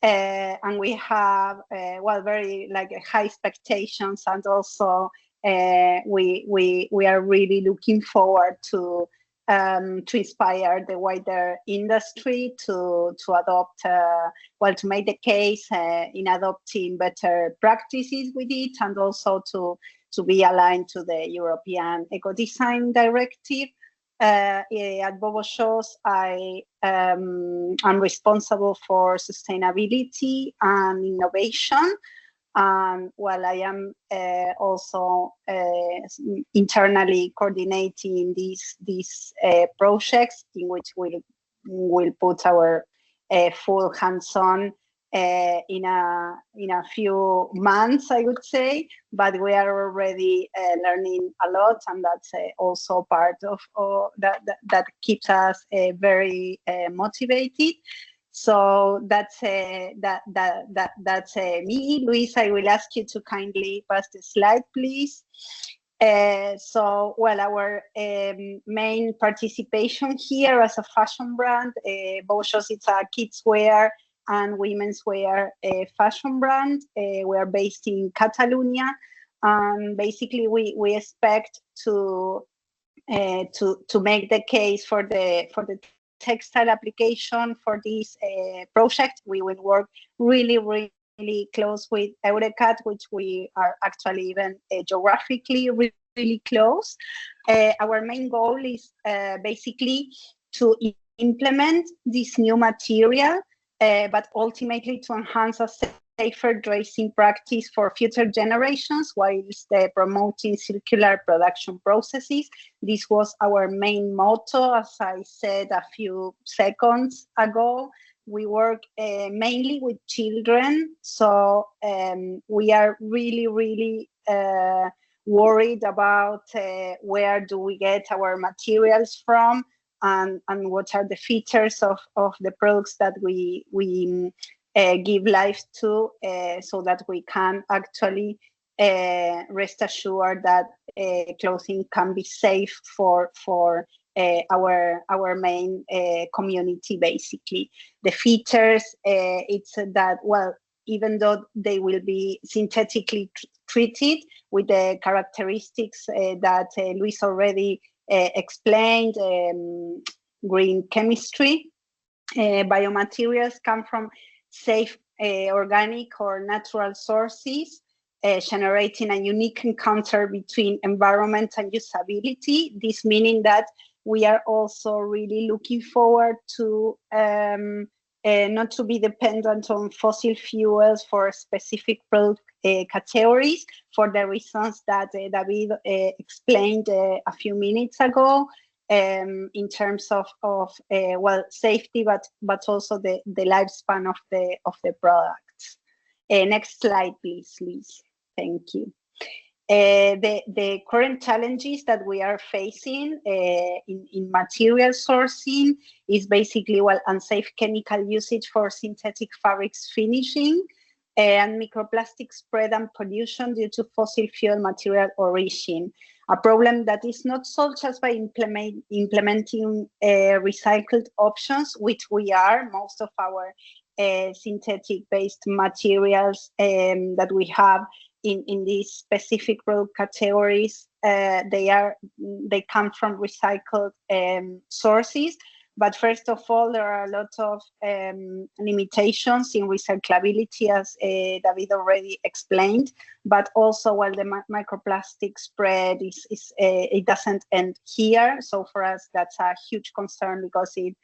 And we have, very high expectations, and also we are really looking forward to to inspire the wider industry to adopt, to make the case in adopting better practices with it, and also to be aligned to the European Eco-Design Directive. At Bobochoses, I am responsible for sustainability and innovation. And while I am also internally coordinating these projects, in which we'll put our full hands-on in a few months, I would say, but we are already learning a lot, and that's also part of that keeps us very motivated. So that's me. Luis, I will ask you to kindly pass the slide, please. So, well, our main participation here as a fashion brand, Bobochoses, it's a kids wear and women's wear fashion brand. We are based in Catalonia, and basically we expect to make the case for the textile application for this project. We will work really close with EURECAT, which we are actually even geographically really close. Our main goal is basically to implement this new material, but ultimately to enhance a safer dressing practice for future generations whilst promoting circular production processes. This was our main motto, as I said a few seconds ago. We work mainly with children, so we are really worried about where do we get our materials from, and what are the features of the products that we give life to, so that we can actually rest assured that clothing can be safe for our main community. Basically, the features, it's that, well, even though they will be synthetically treated with the characteristics that Luis already explained, green chemistry, biomaterials come from safe organic or natural sources, generating a unique encounter between environment and usability. This meaning that we are also really looking forward to not to be dependent on fossil fuels for specific product categories, for the reasons that David explained a few minutes ago, in terms of well, safety, but also the lifespan of the products. Next slide, please, Liz. Thank you. The current challenges that we are facing in material sourcing is basically, well, unsafe chemical usage for synthetic fabrics finishing, and microplastic spread and pollution due to fossil fuel material origin. A problem that is not solved just by implementing recycled options, which we are. Most of our synthetic-based materials that we have in these specific product categories, they come from recycled sources. But first of all, there are a lot of limitations in recyclability, as David already explained. But also, while the microplastic spread it doesn't end here. So for us, that's a huge concern, because it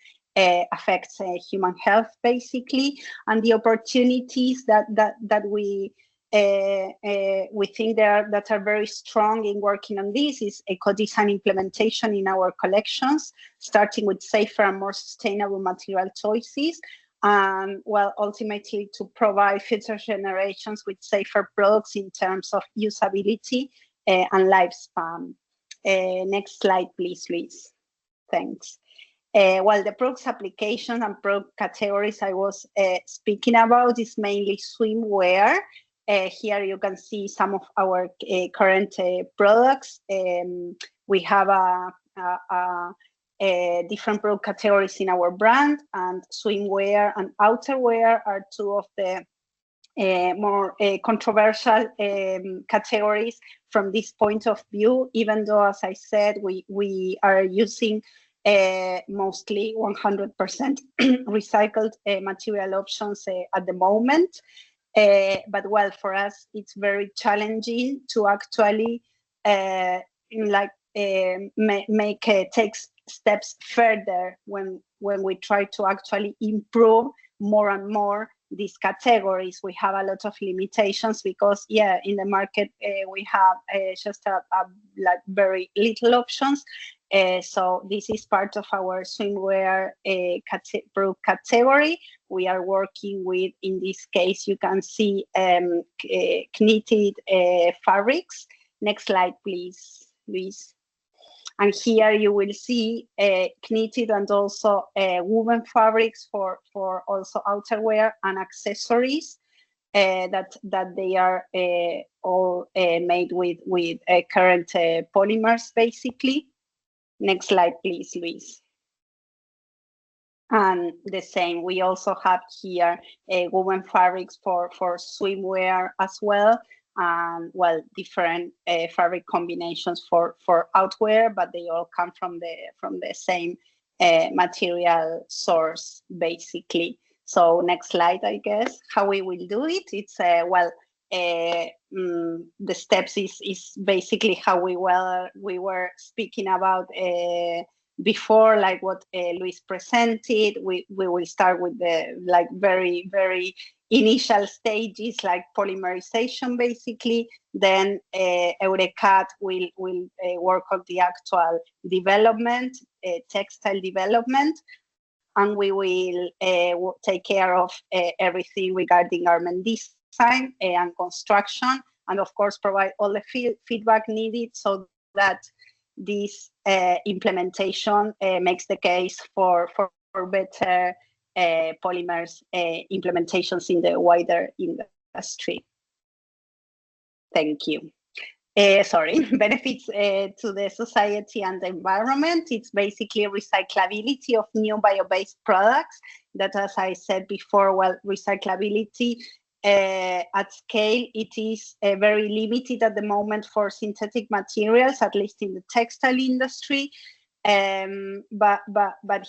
affects human health, basically. And the opportunities that we think that are very strong in working on this is eco-design implementation in our collections, starting with safer and more sustainable material choices, and, well, ultimately to provide future generations with safer products in terms of usability and lifespan. Next slide, please, Luis. Thanks. Well, the products application and product categories I was speaking about is mainly swimwear. Here you can see some of our current products. We have different product categories in our brand, and swimwear and outerwear are two of the more controversial categories from this point of view, even though, as I said, we are using mostly 100% recycled material options at the moment. But well, for us, it's very challenging to actually take steps further when we try to actually improve more and more these categories. We have a lot of limitations because, yeah, in the market we have just like very little options. So this is part of our swimwear product category. We are working with, in this case, you can see knitted fabrics. Next slide, please, Luis. And here you will see knitted and also woven fabrics for also outerwear and accessories that they are all made with current polymers, basically. Next slide, please, Luis. And the same, we also have here woven fabrics for swimwear as well. And well, different fabric combinations for outwear, but they all come from the same material source, basically. So next slide, I guess. How we will do it? It's the steps is basically how we were speaking about before, like what Luis presented. We will start with the like very initial stages, like polymerization, basically. Then EURECAT will work on the actual development, textile development, and we will take care of everything regarding garment design and construction, and of course provide all the feedback needed so that this implementation makes the case for better polymers implementations in the wider industry. Thank you. Benefits to the society and the environment. It's basically recyclability of new bio-based products that, as I said before, well, recyclability at scale, it is very limited at the moment for synthetic materials, at least in the textile industry. But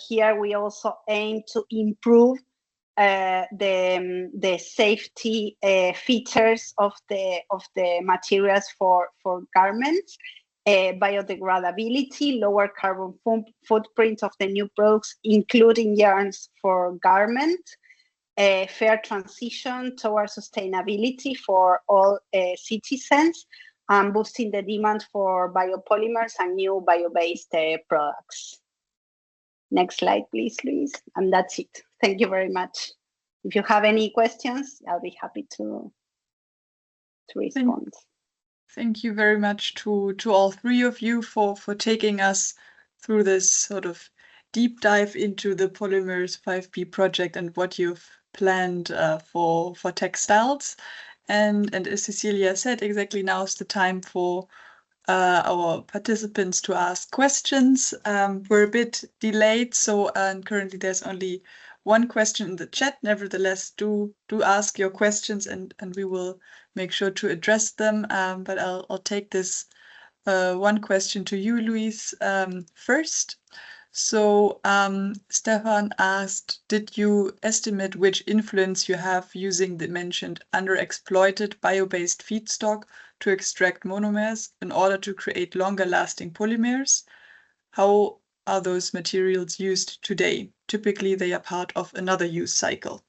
here we also aim to improve the safety features of the materials for garments, biodegradability, lower carbon footprint of the new products, including yarns for garments, fair transition towards sustainability for all citizens, and boosting the demand for biopolymers and new bio-based products. Next slide, please, Luis. And that's it. Thank you very much. If you have any questions, I'll be happy to respond.
Thank you very much to all three of you for taking us through this sort of deep dive into the Polymers 5P project and what you've planned for textiles. And as Cecilia said, exactly now is the time for our participants to ask questions. We're a bit delayed, so currently there's only one question in the chat. Nevertheless, do ask your questions, and we will make sure to address them. But I'll take this one question to you, Luis, first. So Stefan asked, did you estimate which influence you have using the mentioned underexploited bio-based feedstock to extract monomers in order to create longer lasting polymers? How are those materials used today? Typically, they are part of another use cycle.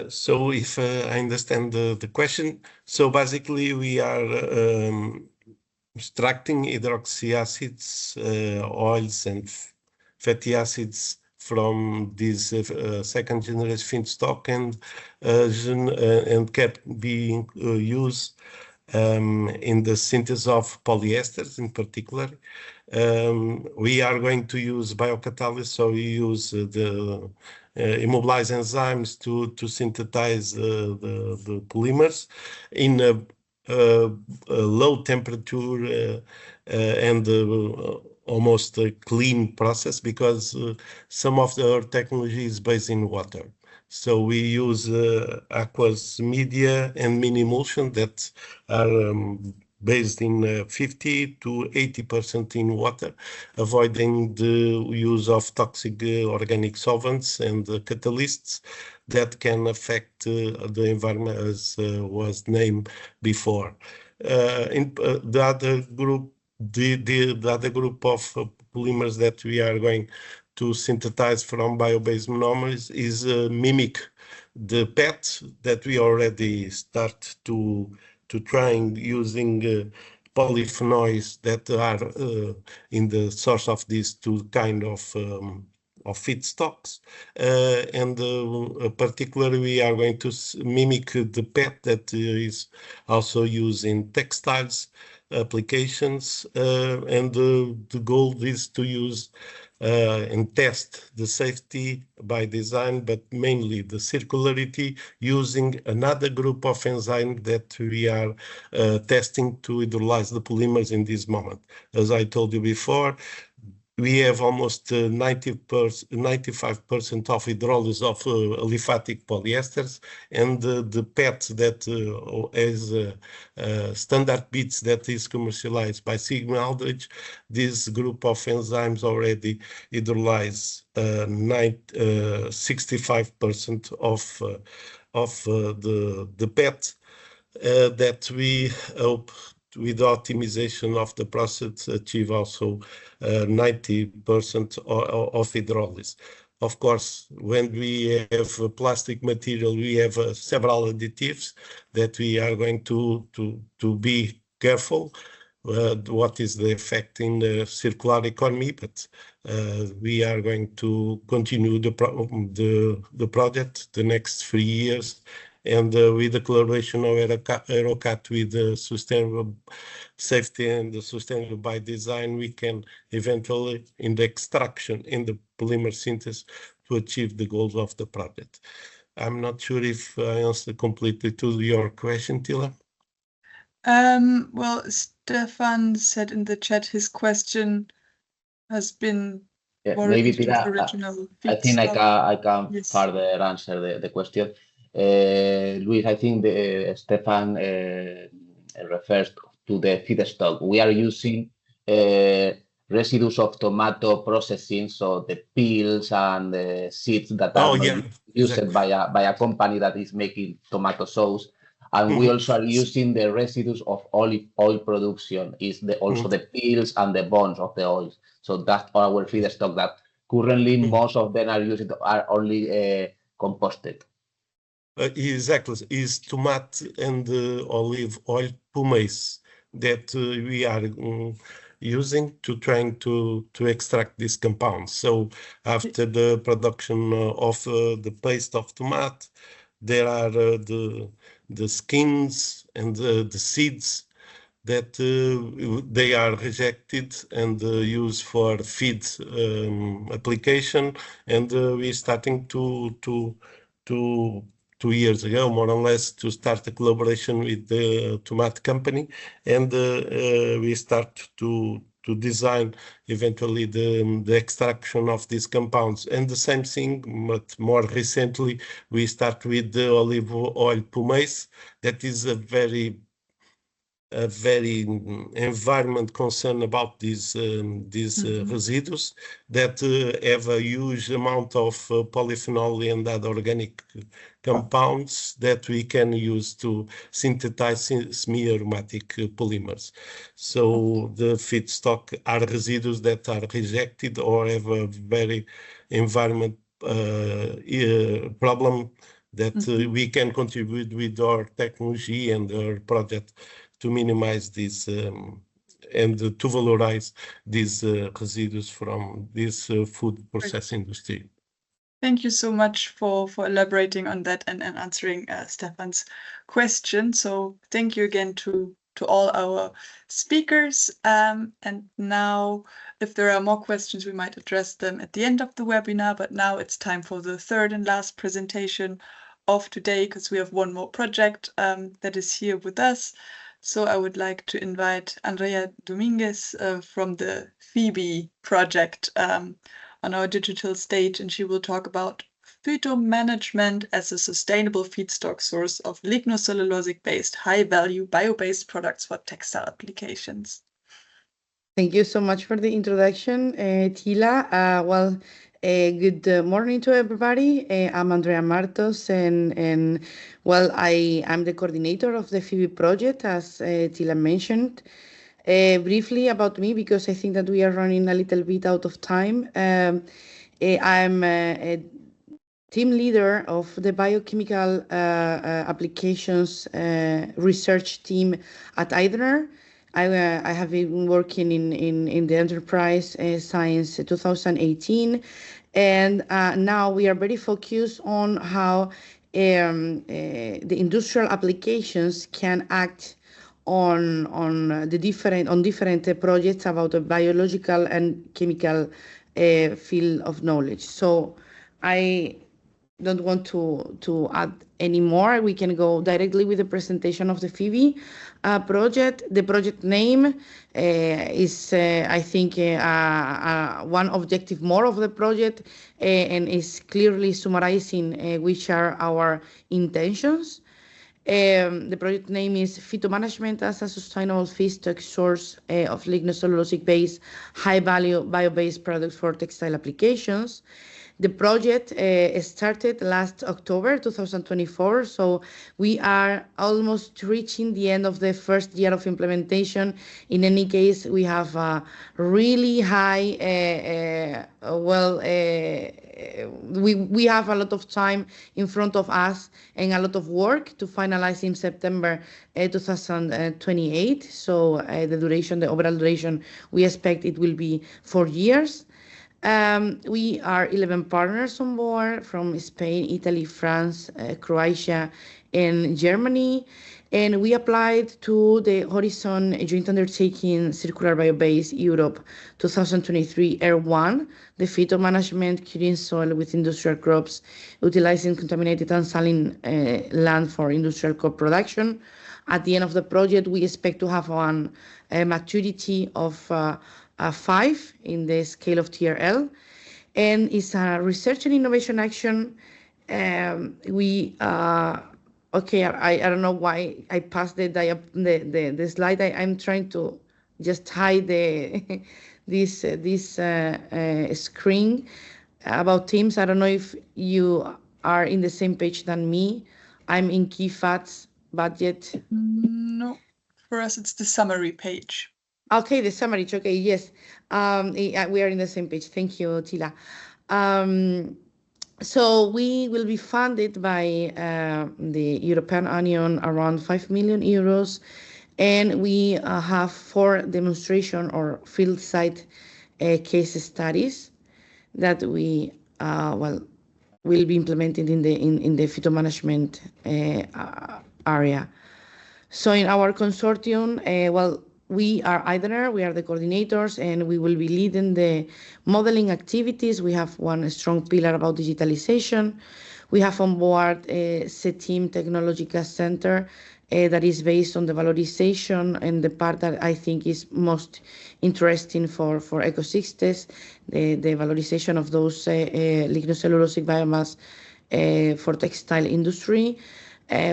So if I understand the question, so basically we are extracting hydroxy acids, oils and fatty acids from this second generation feedstock and kept being used in the synthesis of polyesters in particular. We are going to use biocatalysis, so we use the immobilized enzymes to synthesize the polymers in a low temperature and almost a clean process, because some of our technology is based in water. So we use aqueous media and mini emulsion that are based in 50 to 80% in water, avoiding the use of toxic organic solvents and catalysts that can affect the environment, as was named before. The other group, the other group of polymers that we are going to synthesize from bio-based monomers is mimic the PET that we already start to trying using polyphenols that are in the source of these two kind of feedstocks, and particularly we are going to mimic the PET that is also used in textiles applications, and the goal is to use and test the safety by design, but mainly the circularity, using another group of enzymes that we are testing to hydrolyze the polymers in this moment. As I told you before, we have almost 95% of hydrolysis of aliphatic polyesters, and the PET that is standard beads that is commercialized by Sigma Aldrich. This group of enzymes already hydrolyze 65% of the PET that we hope, with the optimization of the process, achieve also 90% of hydrolysis. Of course, when we have a plastic material, we have several additives that we are going to be careful what is the effect in the circular economy, but we are going to continue the project the next 3 years. And with the collaboration of EURECAT with the sustainable safety and the sustainable by design, we can eventually, in the extraction, in the polymer synthesis, to achieve the goals of the project. I'm not sure if I answered completely to your question, Tila.
Well, Stefan said in the chat his question has been
maybe Tila,
original
I think I can
yes.
further answer the question. Luis, I think Stefan refers to the feedstock. We are using residues of tomato processing, so the peels and the seeds that are used by a company that is making tomato sauce. And we also are using the residues of olive oil production, also the peels and the bones of the oils. So that's our feedstock that currently most of them are only composted.
Exactly, is tomato and olive oil pumice that we are using to trying to extract these compounds. So after the production of the paste of tomato, there are the skins and the seeds that they are rejected and used for feed application, and we're starting to 2 years ago, more or less, to start a collaboration with the tomato company, and we start to design eventually the extraction of these compounds. And the same thing, but more recently, we start with the olive oil pumice. That is a very environment concern about these residues that have a huge amount of polyphenol and other organic compounds that we can use to synthesize semi-aromatic polymers. So the feedstock are residues that are rejected or have a very environment problem that we can contribute with our technology and our project to minimize this and to valorize these residues from this food process industry.
Thank you so much for elaborating on that and answering Stefan's question. So thank you again to all our speakers. And now, if there are more questions, we might address them at the end of the webinar. But now it's time for the third and last presentation of today, because we have one more project that is here with us. So I would like to invite Andrea Dominguez from the pHYBi project on our digital stage, and she will talk about PHYtomanagement as a sustainable feedstock source of lignocellulosic-based, high-value bio-based products for textile applications.
Thank you so much for the introduction, Tila. Good morning to everybody. I'm Andrea Martos, and well, I am the coordinator of the pHYBi project, as Tila mentioned. Briefly about me, because I think that we are running a little bit out of time. I'm a team leader of the biochemical applications research team at IDENER. I have been working in the enterprise since 2018, and now we are very focused on how the industrial applications can act on different projects about the biological and chemical field of knowledge. So I don't want to add any more. We can go directly with the presentation of the pHYBi project. The project name is, I think, one objective more of the project, and is clearly summarizing which are our intentions. The project name is PHYtomanagement as a sustainable feedstock source of lignocellulosic-based, high-value bio-based products for textile applications. The project started last October 2024, so we are almost reaching the end of the first year of implementation. In any case, we have a really high, we have a lot of time in front of us and a lot of work to finalize in September 2028. So the overall duration, we expect it will be 4 years. We are 11 partners on board from Spain, Italy, France, Croatia, and Germany. And we applied to the Horizon Joint Undertaking Circular Bio-Based Europe 2023 R1, the PHYtomanagement curing soil with industrial crops, utilizing contaminated and saline land for industrial crop production. At the end of the project, we expect to have a maturity of 5 in the scale of TRL, and it's a research and innovation action. Okay, I don't know why I passed the slide. I'm trying to just hide this screen about teams. I don't know if you are in the same page than me. I'm in key facts budget.
No, for us it's the summary page.
Okay, the summary. Okay, yes, we are in the same page. Thank you, Tila. So we will be funded by the European Union around 5 million euros, and we have 4 demonstration or field site case studies that we will be implemented in the PHYtomanagement area. So in our consortium, we are IDENER, we are the coordinators, and we will be leading the modeling activities. We have one strong pillar about digitalization. We have on board a CETIM Technological Center that is based on the valorization, and the part that I think is most interesting for ECOSYSTEX, the valorization of those lignocellulosic biomass for textile industry.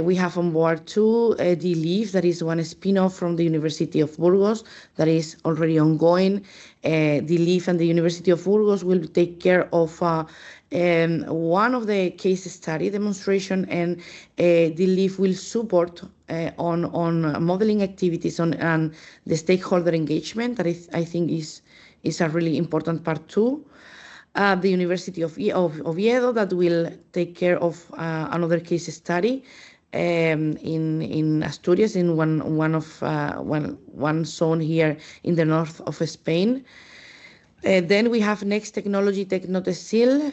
We have on board 2 DLEAF, that is one spin-off from the University of Burgos that is already ongoing. DLEAF and the University of Burgos will take care of one of the case study demonstration, and DLEAF will support on modeling activities and the stakeholder engagement that I think is a really important part too. The University of Oviedo that will take care of another case study in Asturias, in one zone here in the north of Spain. Then we have Next Technology Tecnotesil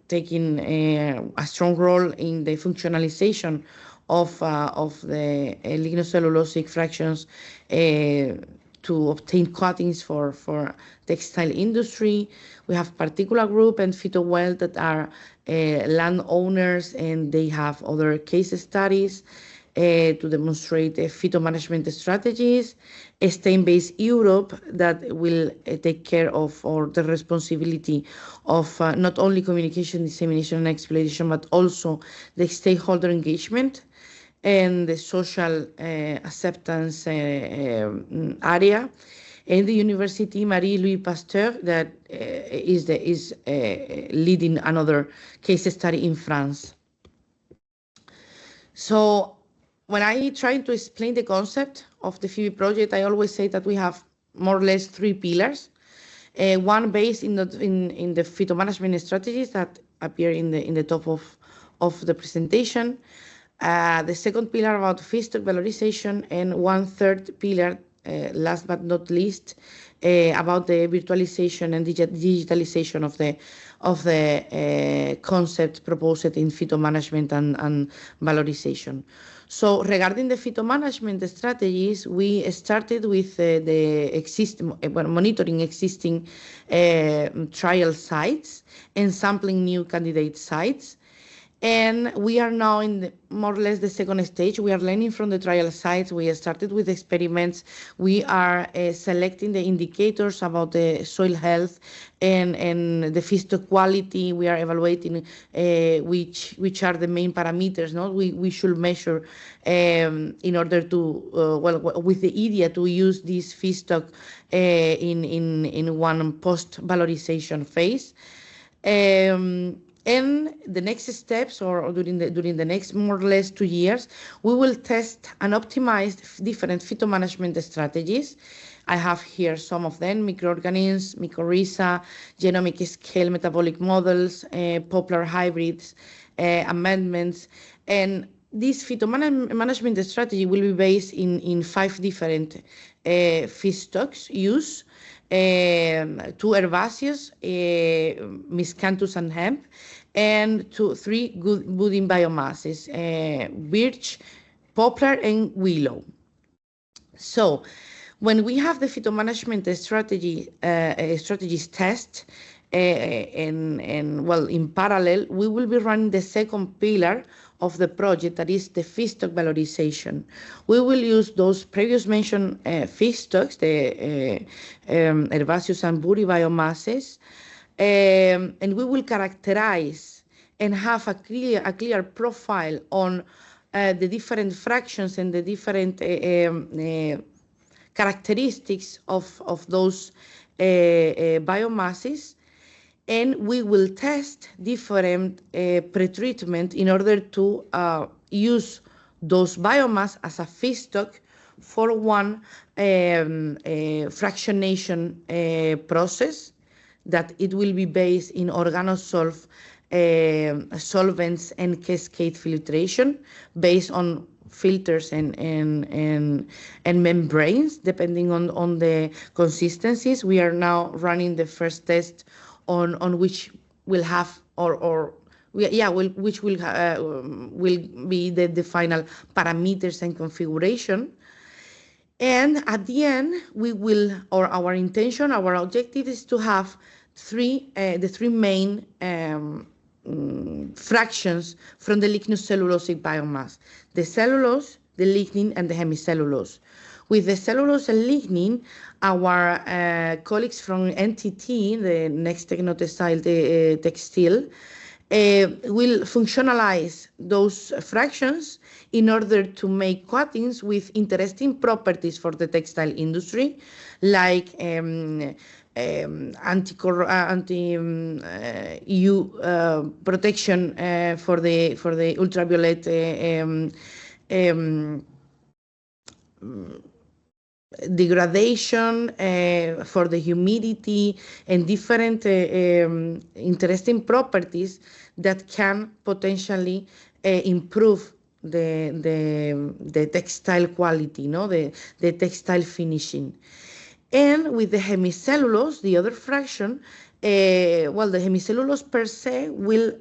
taking a strong role in the functionalization of the lignocellulosic fractions to obtain cuttings for textile industry. We have Particular Group and PhytoWell that are landowners, and they have other case studies. to demonstrate phytomanagement strategies, a stain-based Europe that will take care of or the responsibility of not only communication, dissemination, and exploitation, but also the stakeholder engagement and the social acceptance area. And the University Marie-Louis Pasteur that is leading another case study in France. So when I try to explain the concept of the pHYBi project, I always say that we have more or less 3 pillars. One based in the phytomanagement strategies that appear in the top of the presentation. The second pillar about feedstock valorization, and 1/3 pillar, last but not least, about the virtualization and digitalization of the concept proposed in phytomanagement and valorization. So regarding the phytomanagement strategies, we started with monitoring existing trial sites and sampling new candidate sites. And we are now in more or less the second stage. We are learning from the trial sites. We started with experiments. We are selecting the indicators about the soil health and the feedstock quality. We are evaluating which are the main parameters we should measure in order to, with the idea to use this feedstock in one post-valorization phase. And the next steps, or during the next more or less 2 years, we will test and optimize different phytomanagement strategies. I have here some of them: microorganisms, mycorrhiza, genomic scale metabolic models, poplar hybrids, amendments. And this phytomanagement strategy will be based in 5 different feedstocks used. 2 herbaceous, miscanthus and hemp, and 3 woody biomasses, birch, poplar, and willow. So when we have the phytomanagement strategies test, and well, in parallel, we will be running the second pillar of the project, that is the feedstock valorization. We will use those previous mentioned feedstocks, the herbaceous and woody biomasses, and we will characterize and have a clear profile on the different fractions and the different characteristics of those biomasses. And we will test different pretreatment in order to use those biomass as a feedstock for one fractionation process, that it will be based in organosolv solvents and cascade filtration based on filters and membranes, depending on the consistencies. We are now running the first test on which will have which will be the final parameters and configuration. And at the end, we will, or our intention, our objective is to have the 3 main fractions from the lignocellulosic biomass: the cellulose, the lignin, and the hemicellulose. With the cellulose and lignin, our colleagues from NTT, the next textile, will functionalize those fractions in order to make coatings with interesting properties for the textile industry, like anti-EU protection for the ultraviolet degradation, for the humidity, and different interesting properties that can potentially improve the textile quality, the textile finishing. And with the hemicellulose, the other fraction, well, the hemicellulose per se will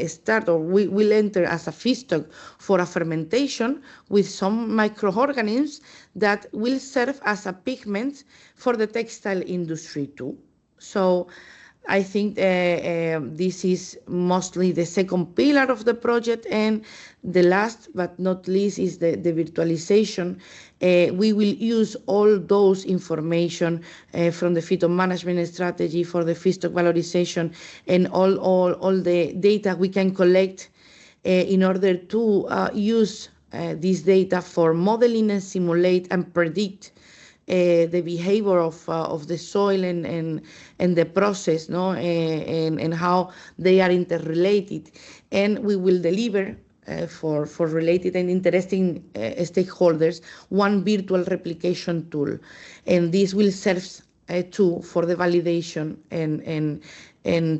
start, or will enter as a feedstock for a fermentation with some microorganisms that will serve as a pigment for the textile industry too. So I think this is mostly the second pillar of the project, and the last but not least is the virtualization. We will use all those information from the PHYtomanagement strategy for the feedstock valorization and all the data we can collect in order to use this data for modeling and simulate and predict the behavior of the soil and the process, no, and how they are interrelated, and we will deliver for related and interesting stakeholders one virtual replication tool, and this will serve for the validation and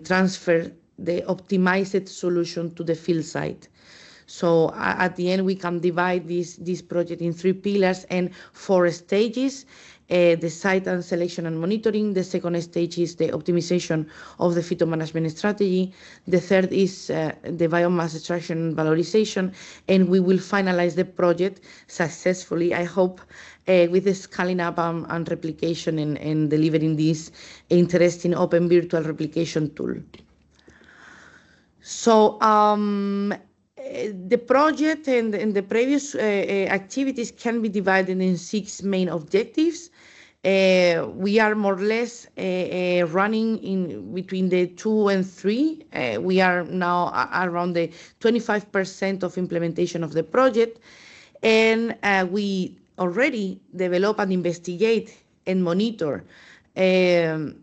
transfer the optimized solution to the field site. So at the end, we can divide this project in 3 pillars and 4 stages. The site and selection and monitoring. The second stage is the optimization of the PHYtomanagement strategy. The third is the biomass extraction and valorization. And we will finalize the project successfully, I hope, with the scaling up and replication and delivering this interesting open virtual replication tool. So the project and the previous activities can be divided in 6 main objectives. We are more or less running in between the 2 and 3. We are now around the 25% of implementation of the project, and we already develop and investigate and monitor the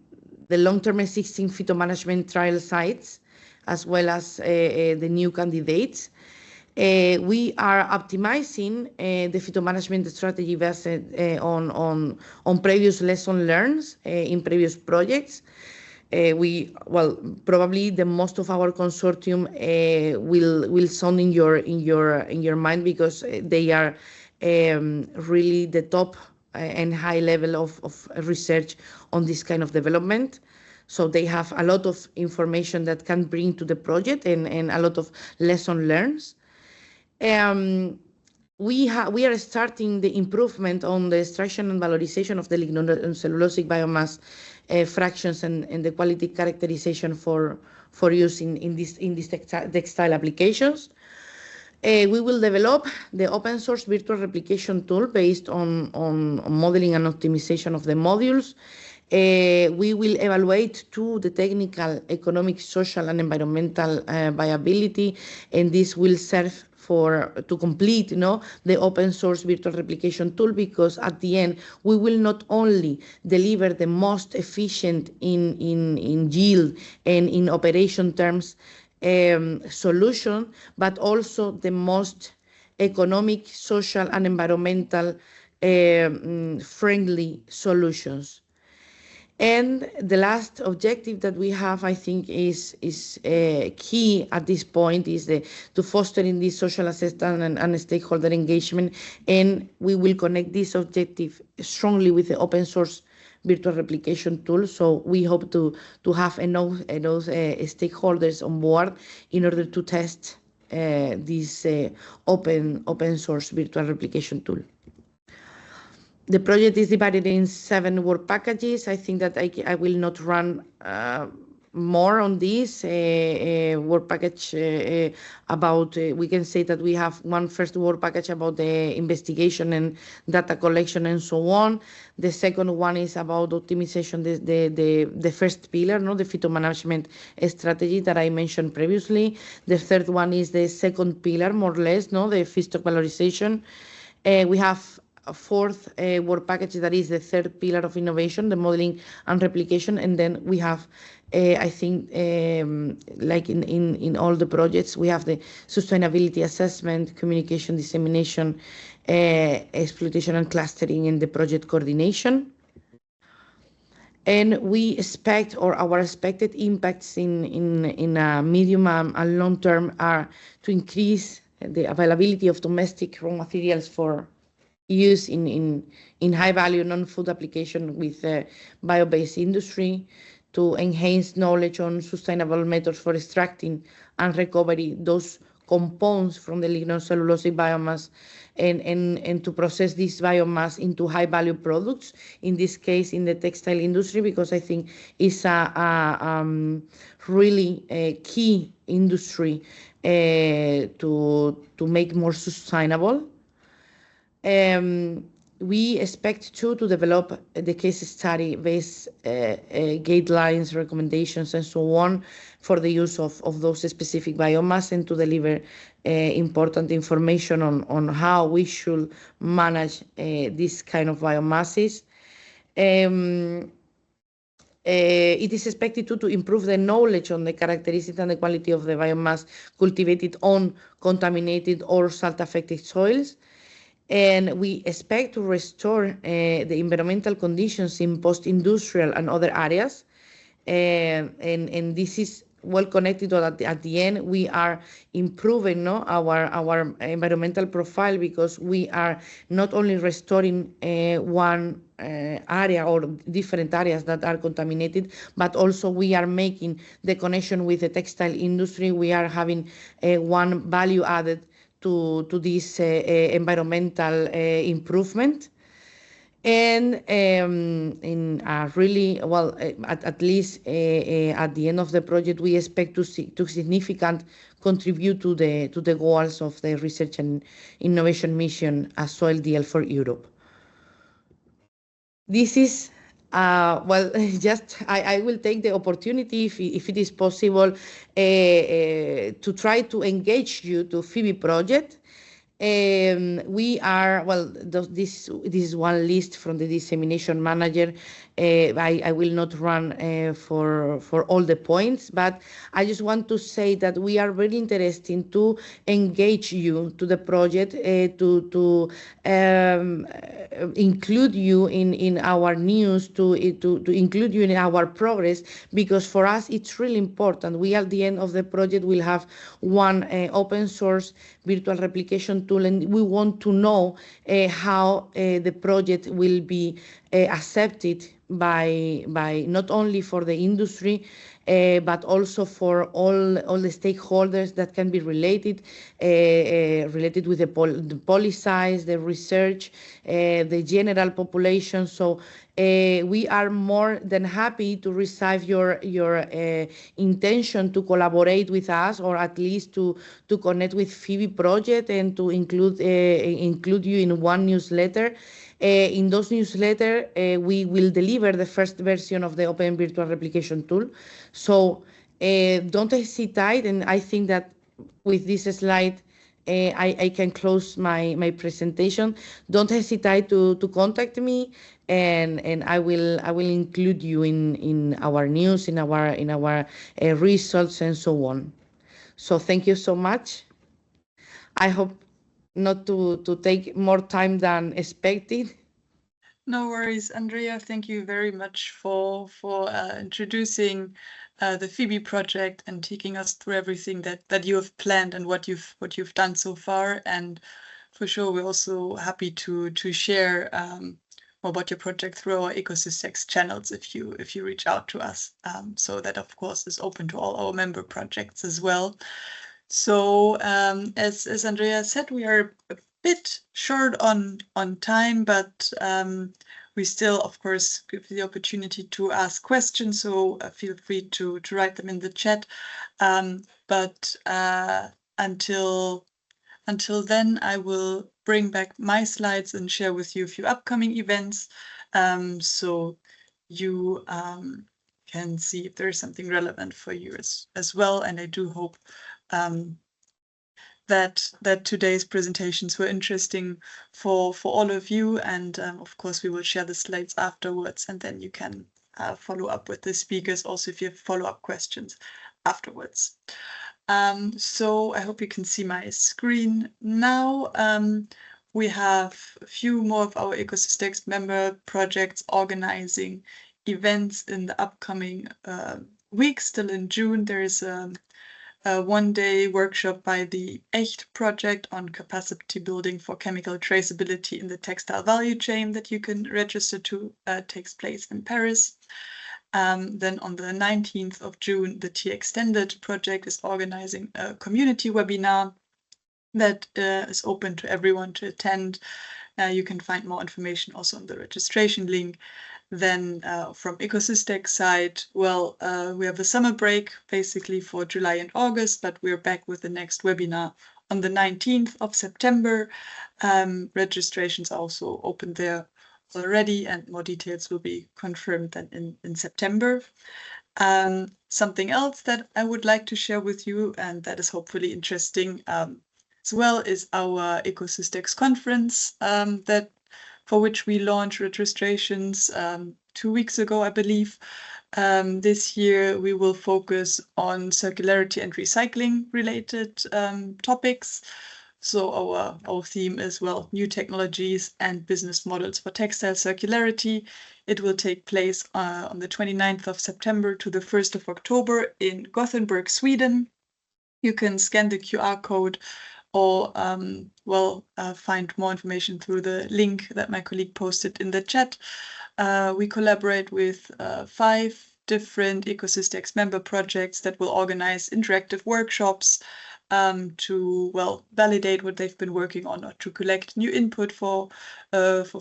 long-term existing PHYtomanagement trial sites, as well as the new candidates. We are optimizing the PHYtomanagement strategy based on previous lessons learned in previous projects. Probably the most of our consortium will sound in your mind, because they are really the top and high level of research on this kind of development. So they have a lot of information that can bring to the project and a lot of lessons learned. We are starting the improvement on the extraction and valorization of the lignocellulosic biomass fractions and the quality characterization for use in these textile applications. We will develop the open source virtual replication tool based on modeling and optimization of the modules. We will evaluate the technical, economic, social, and environmental viability, and this will serve to complete, the open source virtual replication tool, because at the end we will not only deliver the most efficient in yield and in operation terms solution, but also the most economic, social, and environmental friendly solutions. And the last objective that we have, I think, is key at this point, is to foster in this social assessment and stakeholder engagement, and we will connect this objective strongly with the open source virtual replication tool. So we hope to have enough stakeholders on board in order to test this open source virtual replication tool. The project is divided in 7 work packages. I think that I will not run more on this work package about, we can say that we have one first work package about the investigation and data collection and so on. The second one is about optimization, the first pillar, the PHYtomanagement strategy that I mentioned previously. The third one is the second pillar, more or less, the feedstock valorization. We have a fourth work package that is the third pillar of innovation, the modeling and replication, and then we have, I think, like in all the projects, we have the sustainability assessment, communication, dissemination, exploitation and clustering, and the project coordination. And we expect, or our expected impacts in medium and long term are to increase the availability of domestic raw materials for use in high value non-food application with bio-based industry, to enhance knowledge on sustainable methods for extracting and recovery those compounds from the lignocellulosic biomass and to process this biomass into high-value products, in this case in the textile industry, because I think it's a really key industry to make more sustainable. We expect to develop the case study based guidelines, recommendations, and so on for the use of those specific biomass, and to deliver important information on how we should manage this kind of biomasses. It is expected to improve the knowledge on the characteristics and the quality of the biomass cultivated on contaminated or salt-affected soils. And we expect to restore the environmental conditions in post-industrial and other areas. And this is well connected to at the end, we are improving our environmental profile, because we are not only restoring one area or different areas that are contaminated, but also we are making the connection with the textile industry. We are having one value added to this environmental improvement. And in really, well, at least at the end of the project, we expect to significant contribute to the goals of the research and innovation mission as Soil DL for Europe. This is well, just I will take the opportunity, if it is possible, to try to engage you to PHYBi project. We are, well, this is one list from the dissemination manager. I will not run for all the points, but I just want to say that we are very interested to engage you to the project, to include you in our news, to include you in our progress, because for us it's really important. We at the end of the project will have one open source virtual replication tool, and we want to know how the project will be accepted by not only for the industry, but also for all the stakeholders that can be related with the policies, the research, the general population. So we are more than happy to receive your intention to collaborate with us, or at least to connect with PHYBi project, and to include you in one newsletter. In those newsletters, we will deliver the first version of the Open Virtual Replication Tool. So don't hesitate, and I think that with this slide, I can close my presentation. Don't hesitate to contact me, and I will include you in our news, in our results, and so on. So thank you so much. I hope not to take more time than expected.
No worries, Andrea. Thank you very much for introducing the PHYBi project and taking us through everything that you have planned and what you've done so far. And for sure, we're also happy to share more about your project through our ECOSYSTEX channels if you reach out to us. So that of course is open to all our member projects as well. So as Andrea said, we are a bit short on time, but we still, of course, give the opportunity to ask questions. So feel free to write them in the chat. But until then, I will bring back my slides and share with you a few upcoming events, so you can see if there's something relevant for you as well. And I do hope that today's presentations were interesting for all of you. And of course, we will share the slides afterwards, and then you can follow up with the speakers also if you have follow-up questions afterwards. So I hope you can see my screen now. We have a few more of our ECOSYSTEX member projects organizing events in the upcoming weeks. Still in June, there is a one-day workshop by the ECHT project on capacity building for chemical traceability in the textile value chain that you can register to. Takes place in Paris. Then on the 19th of June, the T Extended project is organizing a community webinar that is open to everyone to attend. You can find more information also on the registration link. Then from ECOSYSTEX side, well, we have a summer break basically for July and August, but we're back with the next webinar on the 19th of September. Registrations are also open there already, and more details will be confirmed then in September. Something else that I would like to share with you, and that is hopefully interesting as well, is our ECOSYSTEX conference for which we launched registrations 2 weeks ago, I believe. This year we will focus on circularity and recycling related topics. So our theme is, well, new technologies and business models for textile circularity. It will take place on the 29th of September to the 1st of October in Gothenburg, Sweden. You can scan the QR code or find more information through the link that my colleague posted in the chat. We collaborate with 5 different ECOSYSTEX member projects that will organize interactive workshops to, well, validate what they've been working on or to collect new input for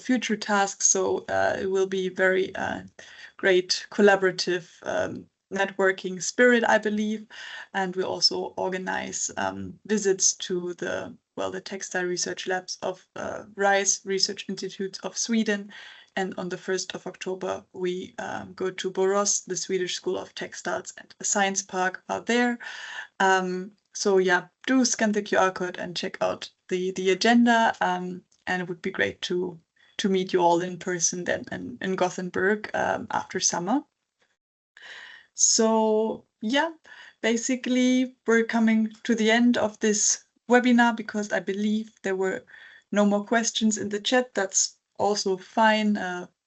future tasks. So it will be very great collaborative networking spirit, I believe. And we also organize visits to the textile research labs of RISE Research Institute of Sweden. And on the 1st of October, we go to Borås, the Swedish School of Textiles, and a science park out there. So yeah, do scan the QR code and check out the agenda. And it would be great to meet you all in person then in Gothenburg after summer. So yeah, basically we're coming to the end of this webinar because I believe there were no more questions in the chat. That's also fine.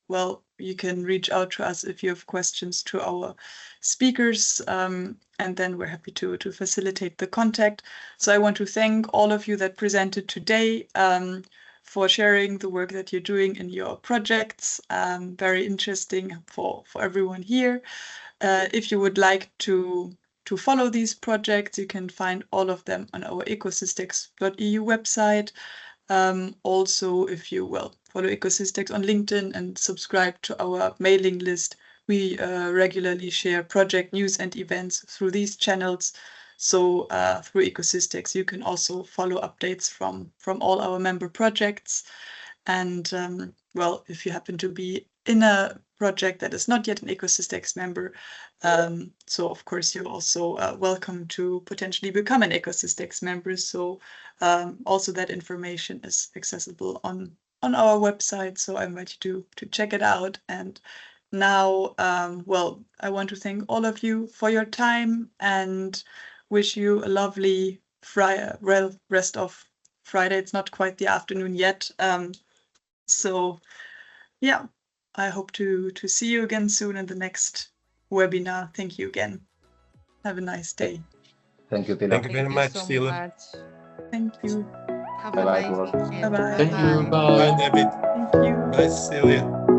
Well, you can reach out to us if you have questions to our speakers, and then we're happy to facilitate the contact. So I want to thank all of you that presented today for sharing the work that you're doing in your projects. Very interesting for everyone here. If you would like to follow these projects, you can find all of them on our ECOSYSTEX.eu website. Also, if you follow ECOSYSTEX on LinkedIn and subscribe to our mailing list, we regularly share project news and events through these channels. So through ECOSYSTEX, you can also follow updates from all our member projects. And if you happen to be in a project that is not yet an ECOSYSTEX member, so of course you're also welcome to potentially become an ECOSYSTEX member. So also that information is accessible on our website. So I invite you to check it out. And now, I want to thank all of you for your time and wish you a lovely rest of Friday. It's not quite the afternoon yet. So yeah, I hope to see you again soon in the next webinar. Thank you again. Have a nice day.
Thank you, Tila.
Thank you very much,
so
Tila.
much.
Thank you.
Have
Bye-bye,
a nice
everyone.
weekend.
Bye-bye.
Thank you.
Bye,
Bye.
David.
Thank you.
Bye, Cecilia.